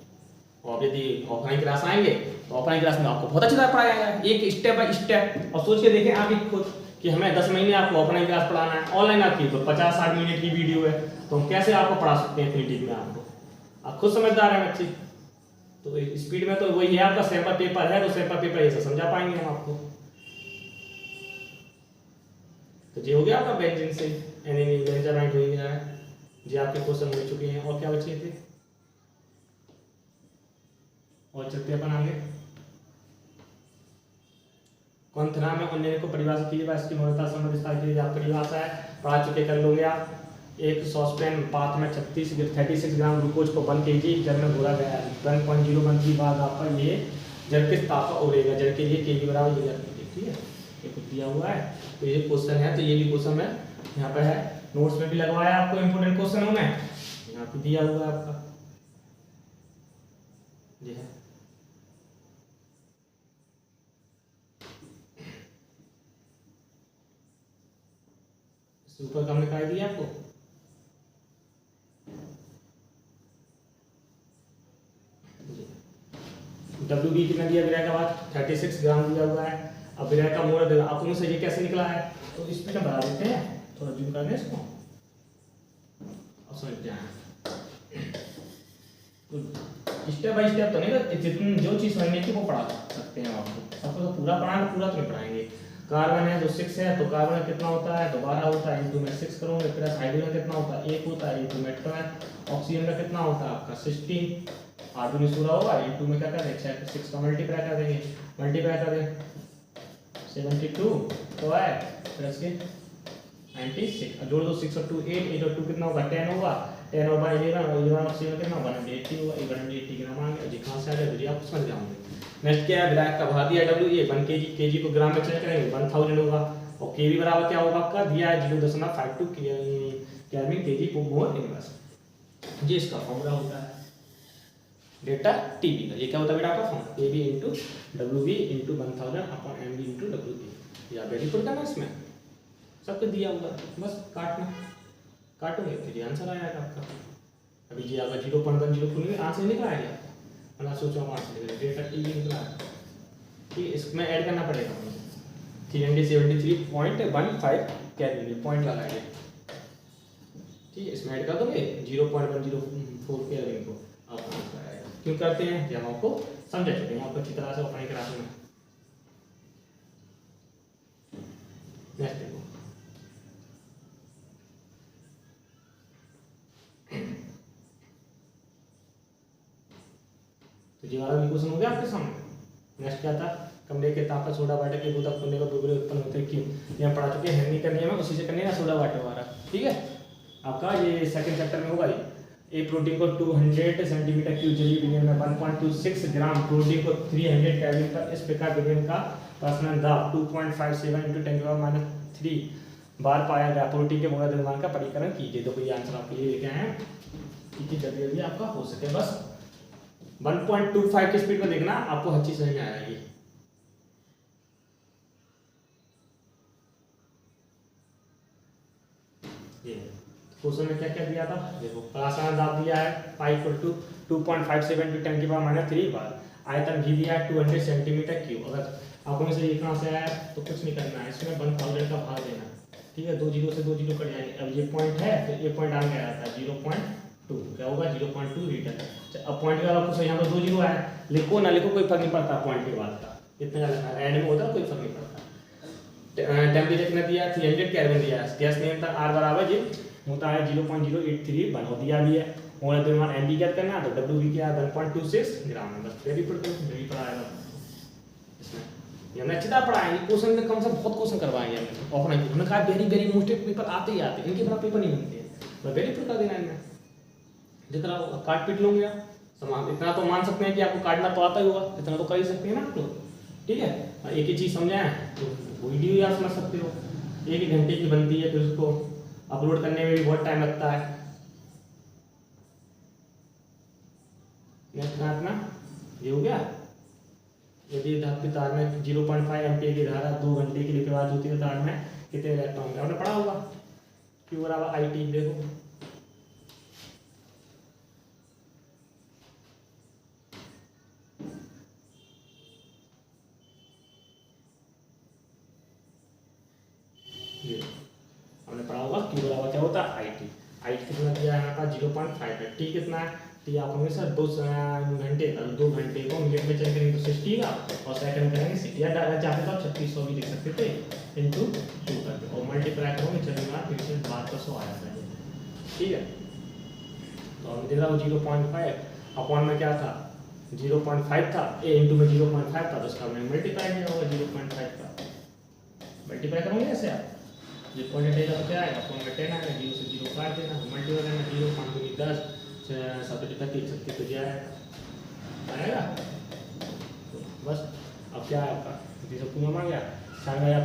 और यदि ऑफलाइन क्लास आएंगे तो ऑफलाइन क्लास में आपको बहुत अच्छी तरह पढ़ाया जाएगा, एक स्टेप बाय स्टेप, और सोच के देखें आप ही खुद कि हमें 10 महीने आपको ऑफलाइन क्लास पढ़ाना है, ऑनलाइन आपकी तो 50-60 मिनट की वीडियो है, तो हम कैसे आपको पढ़ा सकते हैं इतनी में आपको, आप खुद समझदार हैं बच्चे, तो स्पीड में तो वही है आपका सैंपल पेपर है, तो सैंपल पेपर ऐसे समझा पाएंगे हम आपको। तो ये हो गया आपका बेंजीन से एनिलीन बेंजामाइड हो गया है जी, आपके क्वेश्चन हो चुके हैं, और क्या बचे थे और चलते हैं अपन आगे। कौन था में उन्हें को परिभाषित कीजिए, इसकी मौलिकता संबंध विस्तार कीजिए। आप परिभाषा है पढ़ा चुके, कर लोगे आप। एक सॉसपैन पात्र में 36 ग्राम ग्लूकोज को 1 kg जल में घोरा गया है। 1.01 के बाद आपका ये जल किस ताप पर उड़ेगा, जल के लिए kg बराबर ये, ठीक है, ये कुछ दिया हुआ है। तो ये क्वेश्चन है, तो ये भी क्वेश्चन है यहाँ पे है, नोट्स में भी लगवाया आपको, इंपोर्टेंट क्वेश्चन हो में यहाँ पे दिया हुआ है आपका, ये है। ऊपर का हमने क्या दिया आपको, WB कितना दिया विराय का बाद 36 ग्राम दिया हुआ है। अब विराय का मोल देगा आपको, से ये कैसे निकला है, तो इस पे बढ़ा देते हैं, थोड़ा जूम कर दें इसको और समझ जाए। स्टेप बाय स्टेप तो नहीं, जितनी जो चीज़ समझने की वो पढ़ा सकते हैं आपको, सबको तो पूरा पढ़ाना, पूरा तो नहीं पढ़ाएंगे। कार्बन है जो 6 है, तो कार्बन कितना होता है, दोबारा होता है, इंटू में 6 करोगे। फिर हाइड्रोजन कितना होता है, 1 होता है, इंटू में 12। ऑक्सीजन का कितना होता है आपका 16, आर्गन पूरा होगा, इंटू में क्या कर देंगे 6 का मल्टीप्लाई कर देंगे, मल्टीप्लाई कर दें 72 तो है, फिर इसके 96 जोड़ दो, 6 और 2 8 और 2 कितना होगा 10 होगा, 10 और 11 ऑक्सीजन कितना 180 होगा, 180 ग्राम आ गया जी। कहाँ से आ गया, आप समझ जाओगे। नेक्स्ट क्या है, विधायक का भाग दिया WA 1 kg, kg को ग्राम में चेंज करेंगे 1000 होगा, और kV बराबर क्या होगा आपका दिया है 0.52 केल्विन kg पर मोल इनवर्स, ये इसका फॉर्मूला होता है डेटा टीबी का। ये क्या होता है बेटा आपका formula, kV into WB into 1000 upon MB into WB। या वेरीफाई करना इसमें सबको दिया हुआ, बस काटना, काटोगे फिर आंसर आएगा आपका। अभी जी आपका 0.10 खुलेंगे, आंसर निकल आएगा, मतलब सोचो आंसर डेटा टीबी निकला है, ठीक है। इसमें ऐड करना पड़ेगा 373.15 केल्विन, पॉइंट लगाएंगे, ठीक है। इसमें ऐड कर दोगे 0.104 केल्विन को, आपका आंसर आएगा। क्यों करते हैं, जब आपको समझा चुके हैं, आपको अच्छी तरह से अपने क्लास में। नेक्स्ट देखो, तो ये वाला भी क्वेश्चन हो गया आपके सामने। नेक्स्ट क्या था, कमरे के ताप पर सोडा वाटर के बूंदा खोलने का बुलबुले उत्पन्न होते हैं, क्यों, यहाँ पढ़ा चुके हैं, नहीं करने में उसी से करने ना सोडा वाटर वाला, ठीक है। आपका ये सेकंड चैप्टर में होगा। ये एक प्रोटीन को 200 सेंटीमीटर क्यूब जलीय विलयन में 1.26 ग्राम, प्रोटीन को 300 केल्विन पर इस प्रकार विलयन का प्रसारण दाब 2.57 × 10⁻³ बार पाया गया। प्रोटीन के मोल द्रव्यमान का परिकरण कीजिए। तो ये आंसर आपके लिए लेके आए हैं कि जल्दी जल्दी आपका हो सके, बस 1.25 की स्पीड में देखना, आपको हर चीज समझ में आएगी। ये क्वेश्चन में क्या क्या दिया था, देखो प्रसारण दाब दिया है पाई = 2.57 × 10⁻³ बार, आयतन भी दिया है 200 सेंटीमीटर क्यूब। अगर आपको में से ये कहाँ से आया तो कुछ नहीं करना है, इसमें 1000 का भाग देना, ठीक है। 2 0 से 2 0 कट जाएंगे। अब ये पॉइंट है, तो ये पॉइंट आगे आता है 0.2, क्या होगा 0.2 लीटर। अब पॉइंट का आपको यहाँ पर 2 0 है, लिखो ना लिखो कोई फर्क नहीं पड़ता, पॉइंट के बाद का इतना एंड में होता है, कोई फर्क नहीं पड़ता। टेम्परेचर कितना दिया 300 केल्विन दिया है। गैस नियंत्रण R बराबर जी होता है 0.083 बना दिया भी है। मोल द्रव्यमान MB क्या करना है, तो WB क्या है 1.26 ग्राम है, बस वेरी गुड, वेरी पढ़ाएगा इसमें। ये हमने अच्छी तरह पढ़ाएंगे, क्वेश्चन में कम से बहुत क्वेश्चन करवाएंगे हमने ऑफलाइन। हमने कहा वेरी मोस्ट पेपर आते ही आते, इनके तरह पेपर नहीं बनते हैं, बस वेरी गुड कर देना इनमें। जितना काट पीट लोगे आप समान, इतना तो मान सकते हैं कि आपको काटना तो आता ही होगा, इतना तो कर ही सकते हैं ना आप लोग, ठीक है। एक ही चीज़ समझाएं तो वीडियो याद समझ सकते हो, 1 घंटे की बनती है, फिर उसको अपलोड करने में भी बहुत टाइम लगता है। नेक्स्ट अपना ये हो गया। यदि धातु तार में 0.5 एम्पीयर की धारा 2 घंटे के लिए प्रवाहित होती है, तार में कितने इलेक्ट्रॉन, आपने पढ़ा होगा Q बराबर IT। देखो हमने पढ़ा होगा Q बराबर क्या होता है IT। IT कितना दिया है यहाँ पर 0.5 है। T कितना है, T आप होंगे सर 2 घंटे का, 2 घंटे को मिनट में चेक करेंगे तो 60 का, और सेकंड करेंगे 60, या चाहते तो आप 3600 भी लिख सकते थे इंटू 2 करके, और मल्टीप्लाई करोगे चलेगा फिर से 1200 आ जाता है, ठीक है। तो हमने देखा 0.5 अपॉन में क्या था 0.5 था, a इंटू में 0.5 था तो उसका हमने मल्टीप्लाई किया होगा 0.5 का। मल्टीप्लाई करोगे ऐसे आप, ये पॉइंट हटेगा तो क्या आएगा, पॉइंट में 10 आएगा, 0 से 0 काट देना, मल्टीप्लाई करना 0 5 दूनी 10 7 36 36 तो क्या आएगा। तो बस अब क्या है आपका 36 पूरा आ गया,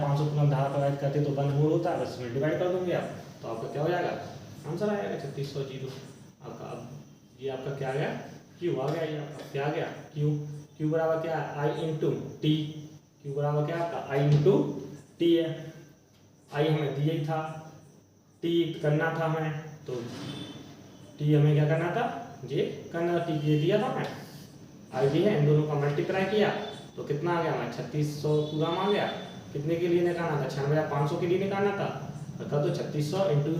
500 पूरा धारा प्रवाहित करते तो 1 मोल होता है, बस इसमें डिवाइड कर दोगे आप तो आपका क्या हो जाएगा, आंसर आएगा 3600 जीरो आपका। अब ये आपका क्या आ गया, क्यू आ गया, ये आपका क्या आ गया, क्यू। क्यू बराबर क्या है, आई इंटू टी। क्यू बराबर क्या आपका, आई इंटू टी है। आई हमें दिया ही था, टी करना था हमें, तो टी हमें क्या करना था, ये करना, टी ये दिया था हमें, आई डी है, इन दोनों का मल्टीप्लाई किया तो कितना आ गया हमें 3600 पूरा आ गया। कितने के लिए निकालना था, 96,500 के लिए निकालना था, बता तो 3600 इंटू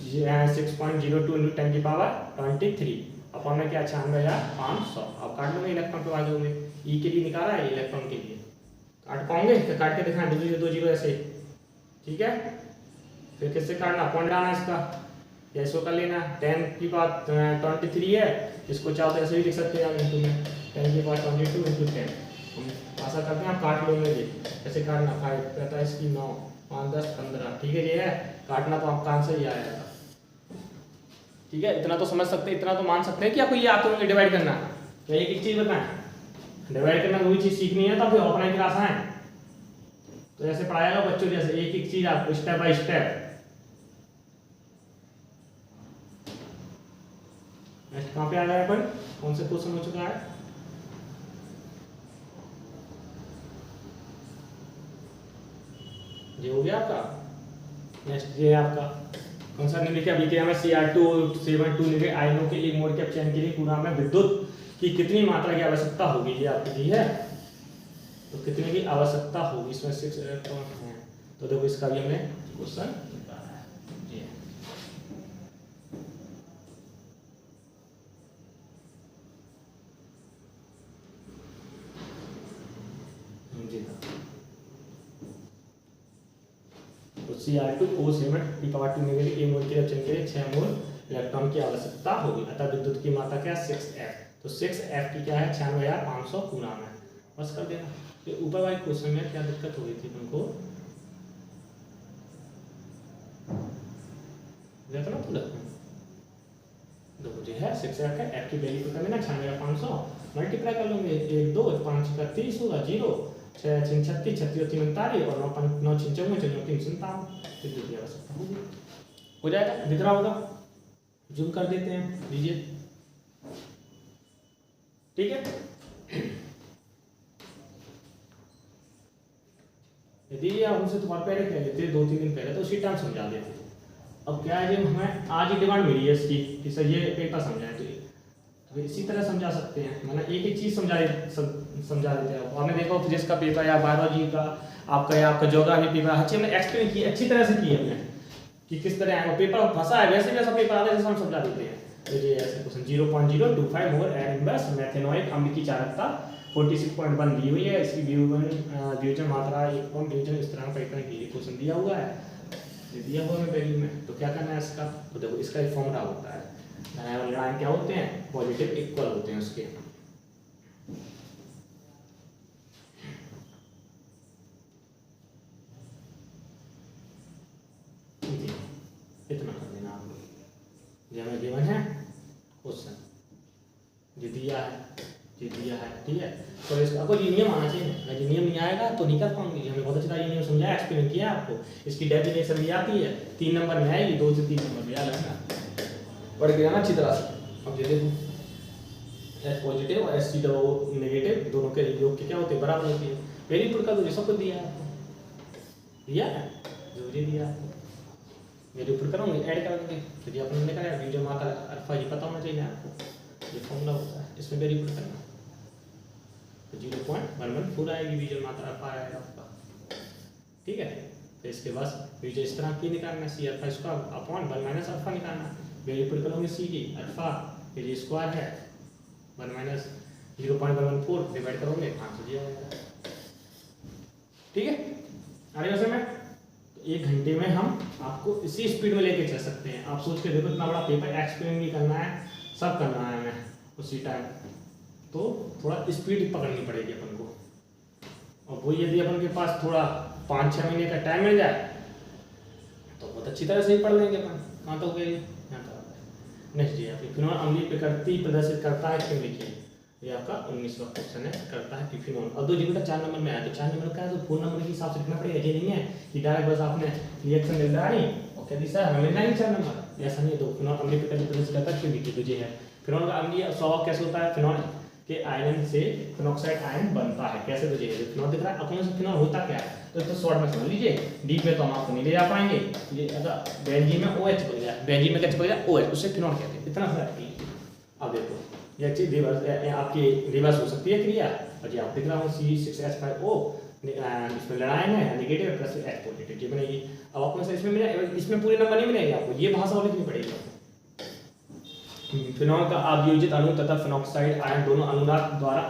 6.02 इंटू 10 की पावर 23 अपन में क्या 96,500। अब काट लोगे इलेक्ट्रॉन पे आ जाओगे, ई के लिए निकाला है, इलेक्ट्रॉन के लिए काट पाओगे तो काट के दिखाएं, 2 जीरो ऐसे, ठीक है। फिर किससे काटना, पॉइंट आना इसका, या इसको कर लेना, 10 की बात 23 है, इसको चाहो तो ऐसे भी लिख सकते हैं इंटू में 10 की बात 22 इंटू 10। हम ऐसा करते हैं, आप काट लोगे ये ऐसे काटना, 5 45 की 9 5 10 15, ठीक है। ये है काटना, तो आपका आंसर ही आएगा, ठीक है। इतना तो समझ सकते हैं, इतना तो मान सकते हैं कि आपको ये आते होंगे डिवाइड करना। तो एक चीज बताएं, डिवाइड करना कोई चीज सीखनी है तो फिर अपना क्लास आए तो ऐसे पढ़ाएगा बच्चों, जैसे एक चीज आपको स्टेप बाय स्टेप। नेक्स्ट कहाँ पे आ गया अपन, कौन से क्वेश्चन हो चुका है, ये हो गया आपका। नेक्स्ट ये आपका कौन सा निम्नलिखित अभिक्रिया में Cr272 आयनों के एक मोल के अपचयन के लिए पूरा में विद्युत की कितनी मात्रा की आवश्यकता होगी, ये आपकी दी है, तो कितने की आवश्यकता होगी, इसमें 6 इलेक्ट्रॉन हैं, तो देखो इसका भी हमने क्वेश्चन निकाला है, ये तो Cr2O7 की मोल के अपचयन के लिए 6 मोल इलेक्ट्रॉन की आवश्यकता होगी, अतः विद्युत की मात्रा क्या 6F, तो 6F की क्या है 96,500 पूरा में, बस कर देना। तो ऊपर वाले क्वेश्चन में क्या दिक्कत हो गई थी तुमको, देखो ना पूरा देखो जो है 6F है, F की वैल्यू को करना 96,500 मल्टीप्लाई कर लोगे, 1 2 5 का 30 होगा, 0 6 6 36 36 3 39 और 9 5 9 6 54 3 3 57 विद्युत की आवश्यकता होगी, हो जाएगा, दिख रहा होगा, जूम कर देते हैं, लीजिए, ठीक है। यदि आप हमसे तुम्हारे पहले कह लेते 2-3 दिन पहले तो उसी टाइम समझा देते। अब क्या है, हमें आज ही डिमांड मिली है इसकी कि सर ये पेपर समझाएं, तो इसी तरह समझा सकते हैं, मतलब एक एक चीज समझा देते हैं। आपने देखो फिजिक्स का पेपर या बायोलॉजी का आपका या आपका ज्योग्राफी पेपर अच्छे हमने एक्सप्लेन किया, अच्छी तरह से किया हमने कि किस तरह है पेपर फंसा है, वैसे वैसा पेपर आता है जैसे हम समझा देते हैं। तो ये ऐसे question 0.025 mole and inverse methanoic अम्ल की चालकता 46.1 दी हुई है, इसकी वियोजन मात्रा 1 वियोजन इस तरह का पैटर्न के लिए क्वेश्चन दिया हुआ है, दिया हुआ है वैल्यू में, तो क्या करना है इसका, तो देखो इसका एक फॉर्मूला होता है, धनात्मक क्या होते हैं, पॉजिटिव इक्वल होते हैं उसके, इतना कर देना आप लोग, ये हमें गिवन है क्वेश्चन, ये दिया है, ठीक है। तो इसका आपको ये नियम आना चाहिए, अगर ये नियम नहीं आएगा तो नहीं कर पाऊंगी, हमने बहुत अच्छा ये नियम समझाया, एक्सप्लेन किया आपको, इसकी डेफिनेशन भी आती है, 3 नंबर में आएगी, 2 से 3 नंबर में याद रखना, पढ़ के जाना अच्छी तरह से। अब ये देखो H पॉजिटिव और H नेगेटिव दोनों के योग के क्या होते हैं, बराबर होती है, वेरी पुट का तो सब कुछ दिया है आपको, दिया है जरूरी दिया है, मेरे ऊपर करूँगी ऐड कर देंगे, तो ये आपने निकाला है, जो मात्रा अल्फा ये पता होना चाहिए आपको, ये फॉर्मूला होता है, इसमें वेरी पुट करना, तो 0.114 आएगी बीजों मात्रा अल्फा आएगा आपका, ठीक है। तो इसके बाद बीजों इस तरह की निकालना, सी अल्फा इसका अपॉन 1 माइनस अल्फा निकालना, वेरी पुट करोगे सी की अल्फा, फिर ये स्क्वायर है 1 माइनस 0.114 डिवाइड करोगे आंसर दिया जाएगा, ठीक है। आगे वैसे में 1 घंटे में हम आपको इसी स्पीड में लेके चल सकते हैं, आप सोच के देखो इतना बड़ा पेपर एक्सप्लेन भी करना है, सब करना है हमें उसी टाइम, तो थोड़ा स्पीड पकड़नी पड़ेगी अपन को, और वो यदि अपन के पास थोड़ा 5-6 महीने का टाइम मिल जाए तो बहुत अच्छी तरह से ही पढ़ लेंगे अपन। कहाँ तो गए, यहाँ तो नेक्स्ट जी आपकी फिनोल अम्लीय प्रकृति प्रदर्शित करता है क्यों, लिखिए ये आपका 19वां क्वेश्चन है, करता है कि फिनोल। अब दो जी बेटा 4 नंबर में आया, तो 4 नंबर का है तो 4 नंबर के हिसाब से लिखना पड़ेगा, ये नहीं है कि डायरेक्ट बस आपने रिएक्शन मिल रहा है और कह दी सर हमें मिलना ही 4 नंबर, ऐसा नहीं है। तो फिनोल अम्लीय प्रकृति प्रदर्शित करता है क्यों, लिखिए तो ये है फिनोल का अम्लीय स्वभाव कैसे होता है, फिनोल के आयरन से फिनॉक्साइड आयन बनता है कैसे, तो ये फिनोल दिख रहा है। अपन से फिनोल होता क्या है तो शॉर्ट में समझ लीजिए, डीप में तो हम आपको नहीं ले जा पाएंगे। ये अगर बेंजीन में OH बन गया, बेंजीन में क्या चिपक गया OH, उससे फिनोल कहते हैं, इतना सा है। अब देखो ये चीज रिवर्स आपकी रिवर्स हो सकती है क्रिया, और ये आप दिख रहा हूँ C6H5O इसमें लड़ाएंगे नेगेटिव प्लस H पॉजिटिव ये बनेगी। अब आपको सर इसमें मिलेगा, इसमें पूरे नंबर नहीं मिलेंगे आपको, ये भाषा लिखनी पड़ेगी आपको। फिनोल का अवयोजित अणु तथा फिनॉक्साइड आयन दोनों अनुनाद द्वारा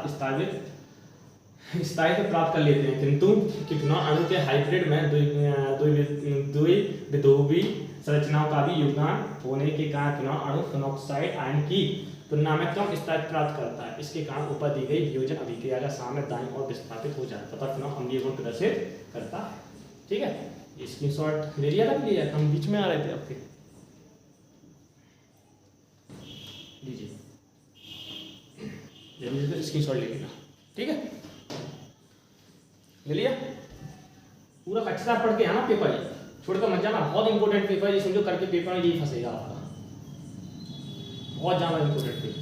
स्थायित्व प्राप्त कर लेते हैं, किंतु फिनोल अणु के हाइब्रिड में द्विविधोवी संरचनाओं का भी योगदान होने के कारण फिनोल अणु फिनॉक्साइड आयन की तुलना में कम स्थायित्व प्राप्त करता है। इसके कारण ऊपर दी गई वियोजन अभिक्रिया का सामने दाईं ओर विस्थापित हो जाता है तथा फिनोल अम्लीय गुण प्रदर्शित करता है। ठीक है, स्क्रीनशॉट ले लिया था, लिया हम बीच में आ रहे थे आपके, लीजिए ये स्क्रीनशॉट ले लेना। ठीक है, ले लिया पूरा कच्चा पढ़ के आना पेपर, छोड़कर मत जाना, बहुत इंपॉर्टेंट पेपर है, समझो करके पेपर में यही फंसेगा आपका, बहुत ज्यादा इंपॉर्टेंट पेपर।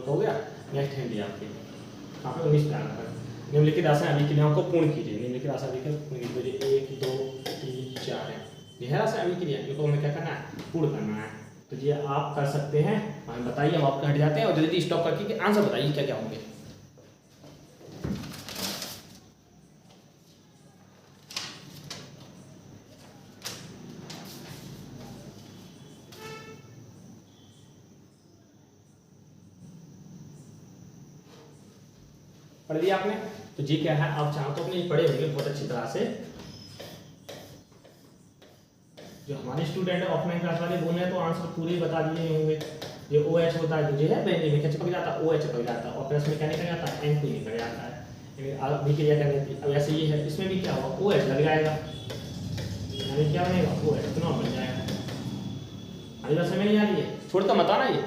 हो गया, नेक्स्ट है दिया आपके यहाँ पे 19 प्लान पर निम्नलिखित रासायनिक अभिक्रियाओं को पूर्ण कीजिए। निम्नलिखित रासायनिक अभिक्रिया पूर्ण कीजिए, 1 2 3 4 है, ये है रासायनिक अभिक्रिया, इनको हमें क्या करना है, पूर्ण करना है। तो ये आप कर सकते हैं, हमें बताइए, हम आपका हट जाते हैं और जल्दी स्टॉप करके आंसर बताइए क्या क्या होंगे। पढ़ लिया आपने, तो जी क्या है, आप चाहो तो अपने पढ़े होंगे बहुत अच्छी तरह से। जो हमारे स्टूडेंट है ऑफलाइन क्लास वाले वो ने तो आंसर पूरे बता दिए होंगे। ये OH होता है, जो है बेंजीन में क्या चिपक जाता है, OH चिपक जाता है, और प्लस में क्या निकल जाता है, N2 निकल जाता है। अभिक्रिया करने की अब ऐसे ये है, इसमें भी क्या होगा, OH लग जाएगा, यानी क्या बनेगा, OH फिनोल बन जाएगा। हमारी बात समझ नहीं आ रही है, छोड़ तो मत आना, ये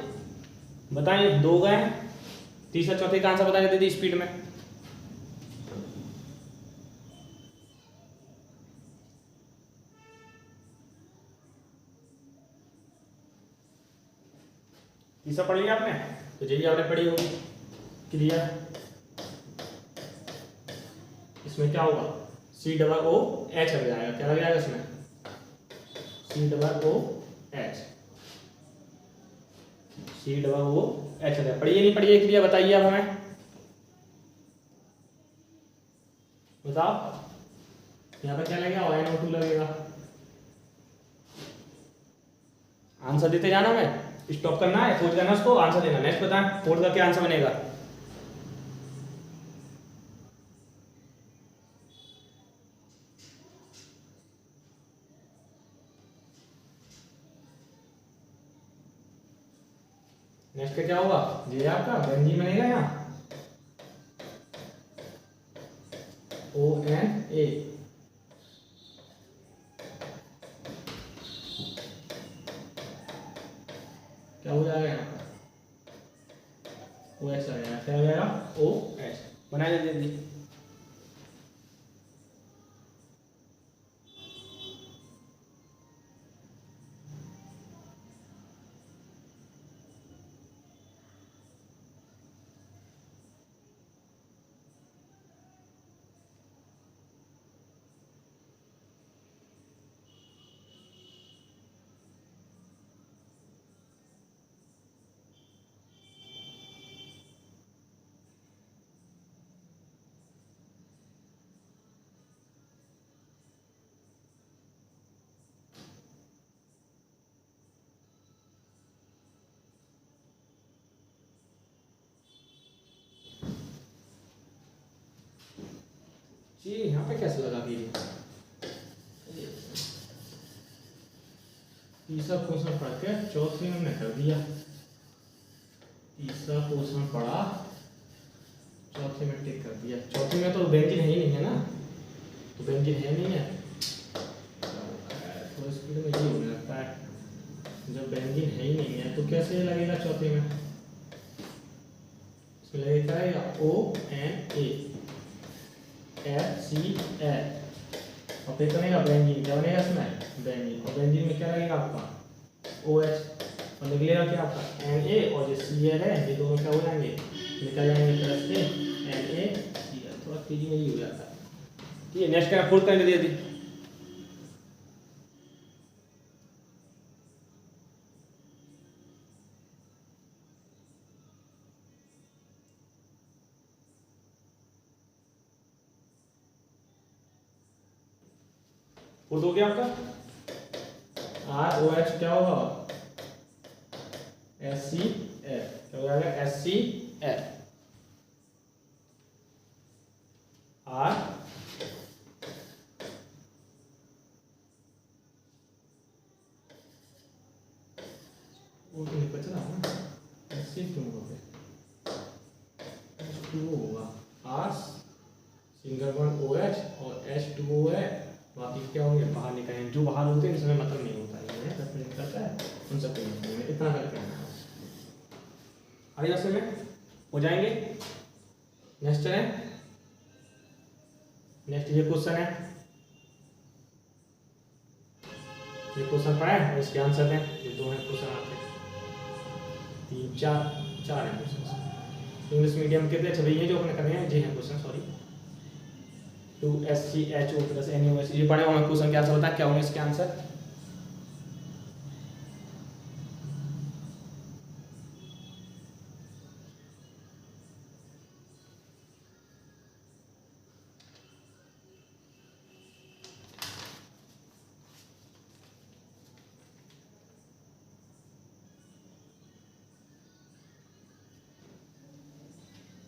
बताइए 2 गए, तीसरा चौथे का आंसर बताइए दीदी स्पीड में। तीसरा पढ़ लिया आपने, तो ये भी आपने पढ़ी होगी क्रिया, इसमें क्या होगा, COOH लग जाएगा, क्या लग जाएगा इसमें, COOH, COOH लग जाएगा। पढ़िए नहीं पढ़िए क्रिया बताइए आप हमें, बताओ यहाँ पे क्या लगेगा, NO2 लगेगा। आंसर देते जाना, मैं स्टॉप करना है, खोज करना उसको, आंसर देना। नेक्स्ट बताएं, 4 का क्या आंसर बनेगा, नेक्स्ट का क्या होगा, ये आपका बेंजीन बनेगा यहाँ ONA, क्या हो जाएगा यहाँ पर, OH आ जाएगा, क्या हो जाएगा OH, बनाए जल्दी। जी यहाँ पे कैसे लगा कि तीसरा क्वेश्चन पढ़ के चौथे हमने कर दिया, तीसरा क्वेश्चन पड़ा, चौथे में टिक कर दिया। चौथे में तो बेंजीन है ही नहीं है ना, तो बेंजीन है नहीं है तो स्पीड में ये होने लगता है। जब बेंजीन है ही नहीं है तो कैसे लगेगा चौथे में? इसमें लगेगा ONA FCl और फिर बनेगा बेंजीन। क्या बनेगा इसमें? बेंजीन। और बेंजीन में क्या लगेगा आपका? OH और निकलेगा क्या आपका? Na और जो Cl है ये दोनों क्या हो जाएंगे? निकल जाएंगे प्लस से NaCl। थोड़ा तेजी में ही हो जाता है। ठीक है, नेक्स्ट क्या फोर्थ करके दे दी। फोर्थ हो गया आपका। ROH क्या होगा? HCl क्या हो जाएगा? HCl R वो तो नहीं बच रहा है ना, HC2 हो गया, H2O होगा। R सिंगल बॉन्ड OH और H2O है, बाकी क्या होंगे? बाहर निकलेंगे। जो बाहर होते हैं इसमें मतलब नहीं होता है, जब निकलता है उन सब में इतना करके आगे रास्ते में हो जाएंगे। नेक्स्ट है, नेक्स्ट ये क्वेश्चन है, ये क्वेश्चन पढ़ा है और इसके आंसर हैं। ये दो हैं क्वेश्चन आपके, 3 4 हैं क्वेश्चन। इंग्लिश मीडियम के थे। अच्छा ये जो अपने कर रहे हैं जी हैं question, sorry. 2SCHO plus NaOH ये पढ़े होंगे। क्वेश्चन क्या आंसर बता, क्या होंगे इसके आंसर?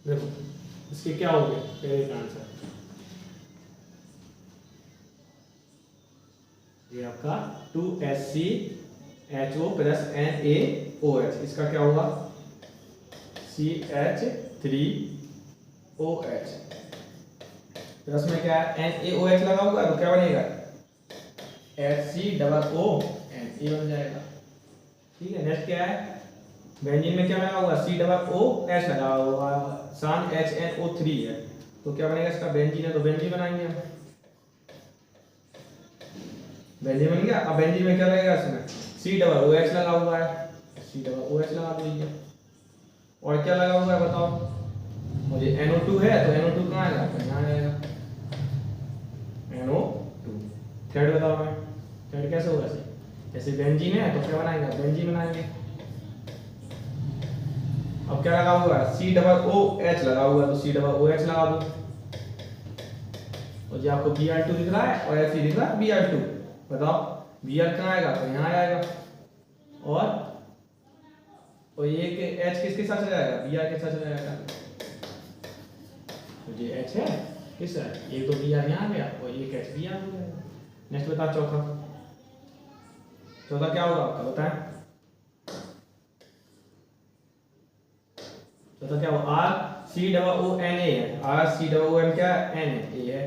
देखो इसके क्या हो गए पहले का आंसर, ये आपका 2SCHO प्लस NaOH। इसका क्या होगा? CH3OH प्लस में क्या है? NaOH लगा हुआ है तो क्या बनेगा? HCOONA बन जाएगा। ठीक है, नेक्स्ट क्या है? बेंजीन में क्या लगा हुआ? COOH लगा हुआ, सान HNO3 है तो क्या बनेगा इसका? बेंजीन है तो बेंजीन बनाएंगे हम। बेंजीन बन गया। अब बेंजीन में क्या लगेगा? इसमें COOH लगा हुआ है, COOH लगा दीजिए। और क्या लगा हुआ है बताओ? मुझे NO2 है तो NO2 कहाँ आएगा? यहाँ आएगा NO2। थर्ड बताओ मैं, थर्ड कैसे होगा? जैसे बेंजीन है तो क्या बनाएंगे? बेंजीन बनाएंगे। अब क्या लगा हुआ है? COOH लगा हुआ है तो COOH लगा दो। और ये आपको Br2 दिख रहा है और Fe दिख रहा है Br2। बताओ Br कहाँ आएगा? तो यहाँ आएगा। और ये के H किसके साथ चला जाएगा? Br के साथ चला जाएगा। तो ये H है किस है? एक तो Br यहाँ आ गया और एक H Br हो जाएगा। नेक्स्ट बताओ चौथा, चौथा क्या होगा आपका बताएं? चौथा क्या होगा? RCOONA है, RCOON क्या है? Na है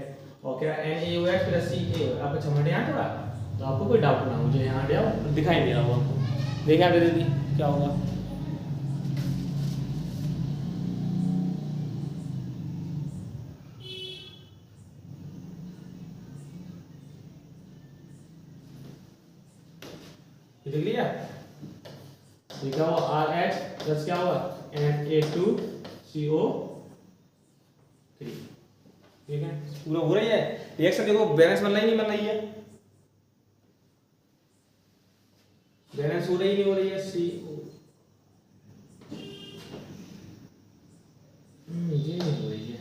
और क्या NaOH प्लस Ca। आप अच्छा हमारे यहाँ थोड़ा तो आपको कोई डाउट ना हो, मुझे यहाँ ले आओ, दिखाई दे रहा होगा आपको। देखिए आप दीदी क्या होगा? देख लिया? ये क्या हुआ? RH प्लस क्या हुआ? Na2CO3। ठीक है, पूरा हो रही है रिएक्शन। देखो बैलेंस बन रही नहीं बन रही है? बैलेंस हो रही नहीं हो रही है? ये नहीं हो रही है,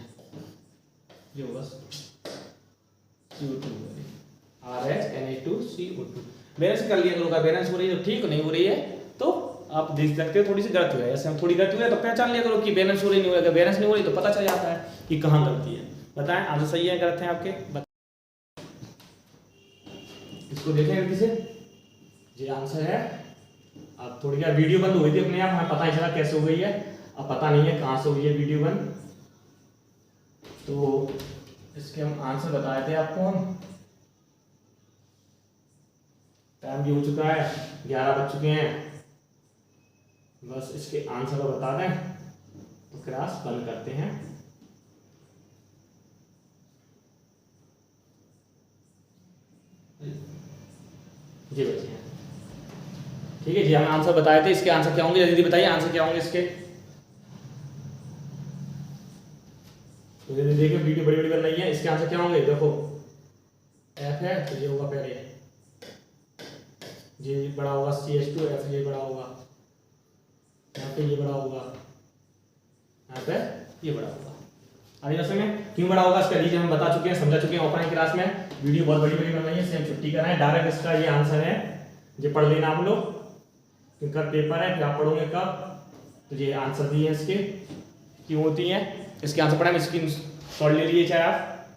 ये बस CO2 हो रही है। RH Na2CO2 बैलेंस कर लिया करो। बैलेंस हो रही है तो ठीक, नहीं हो रही है तो आप देख सकते हो थोड़ी सी गलत हुआ है। ऐसे हम थोड़ी गलत हुआ है तो पहचान लिया करो कि बैलेंस हो रही नहीं हो रही। अगर बैलेंस नहीं हो रही तो पता चल जाता है कि कहाँ गलती है। बताएं आंसर सही है गलत है आपके? इसको देखें गलती से, ये आंसर है। अब थोड़ी क्या वीडियो बंद हो गई थी अपने आप, हमें पता ही चला कैसे हो गई है। अब पता नहीं है कहाँ से हुई है वीडियो बन, तो इसके हम आंसर बताए थे आपको हम। टाइम भी हो चुका है, 11 बज चुके हैं, बस इसके आंसर को बता दें तो क्लास बंद करते हैं। जी बच्चे ठीक है जी, हमें आंसर बताए थे, इसके आंसर क्या होंगे दीदी बताइए, आंसर क्या होंगे इसके। तो दीदी देखिए वीडियो बड़ी बड़ी बन रही है, इसके आंसर क्या होंगे देखो, एफ है तो ये होगा पहले, ये बड़ा होगा CH2, एफ ये बड़ा होगा, यहाँ पे ये बड़ा होगा, यहाँ पे ये बड़ा होगा। अभी जैसे में क्यों बड़ा होगा इसका रीजन हम बता चुके हैं, समझा चुके हैं ऑफलाइन क्लास में। वीडियो बहुत बड़ी बड़ी बन रही है, इससे हम छुट्टी कर रहे हैं। डायरेक्ट इसका ये आंसर है, ये पढ़ लेना आप लोग, क्योंकि कल पेपर है, फिर आप पढ़ोगे कब, तो ये आंसर दिए हैं इसके क्यों होती हैं, इसके आंसर पढ़ा, स्क्रीन शॉट ले लीजिए चाहे आप,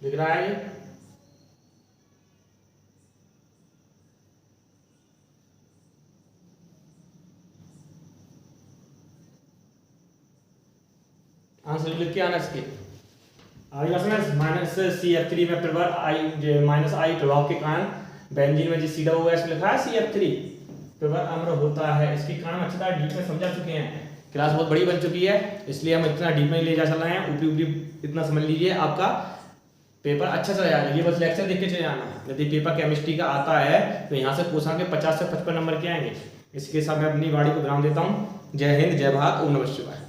दिख रहा है ये। आंसर लिख के आना इसके। आगे -CF3 में प्रभाव -I प्रभाव के कारण बेंजीन में जो COOH लिखा है CF3 प्रभाव अम्ल होता है, इसके कारण अच्छी तरह डीप में समझा चुके हैं। क्लास बहुत बड़ी बन चुकी है, इसलिए हम इतना डीप में ले जा चल रहे हैं, ऊपरी ऊपरी इतना समझ लीजिए, आपका पेपर अच्छा चला जाएगा। ये बस लेक्चर देख के चले जाना, यदि पेपर केमिस्ट्री का आता है तो यहाँ से पूछा के 50 से 55 नंबर के आएंगे। इसके साथ मैं अपनी गाड़ी को विराम देता हूँ। जय हिंद, जय भारत, ओम नमः शिवाय।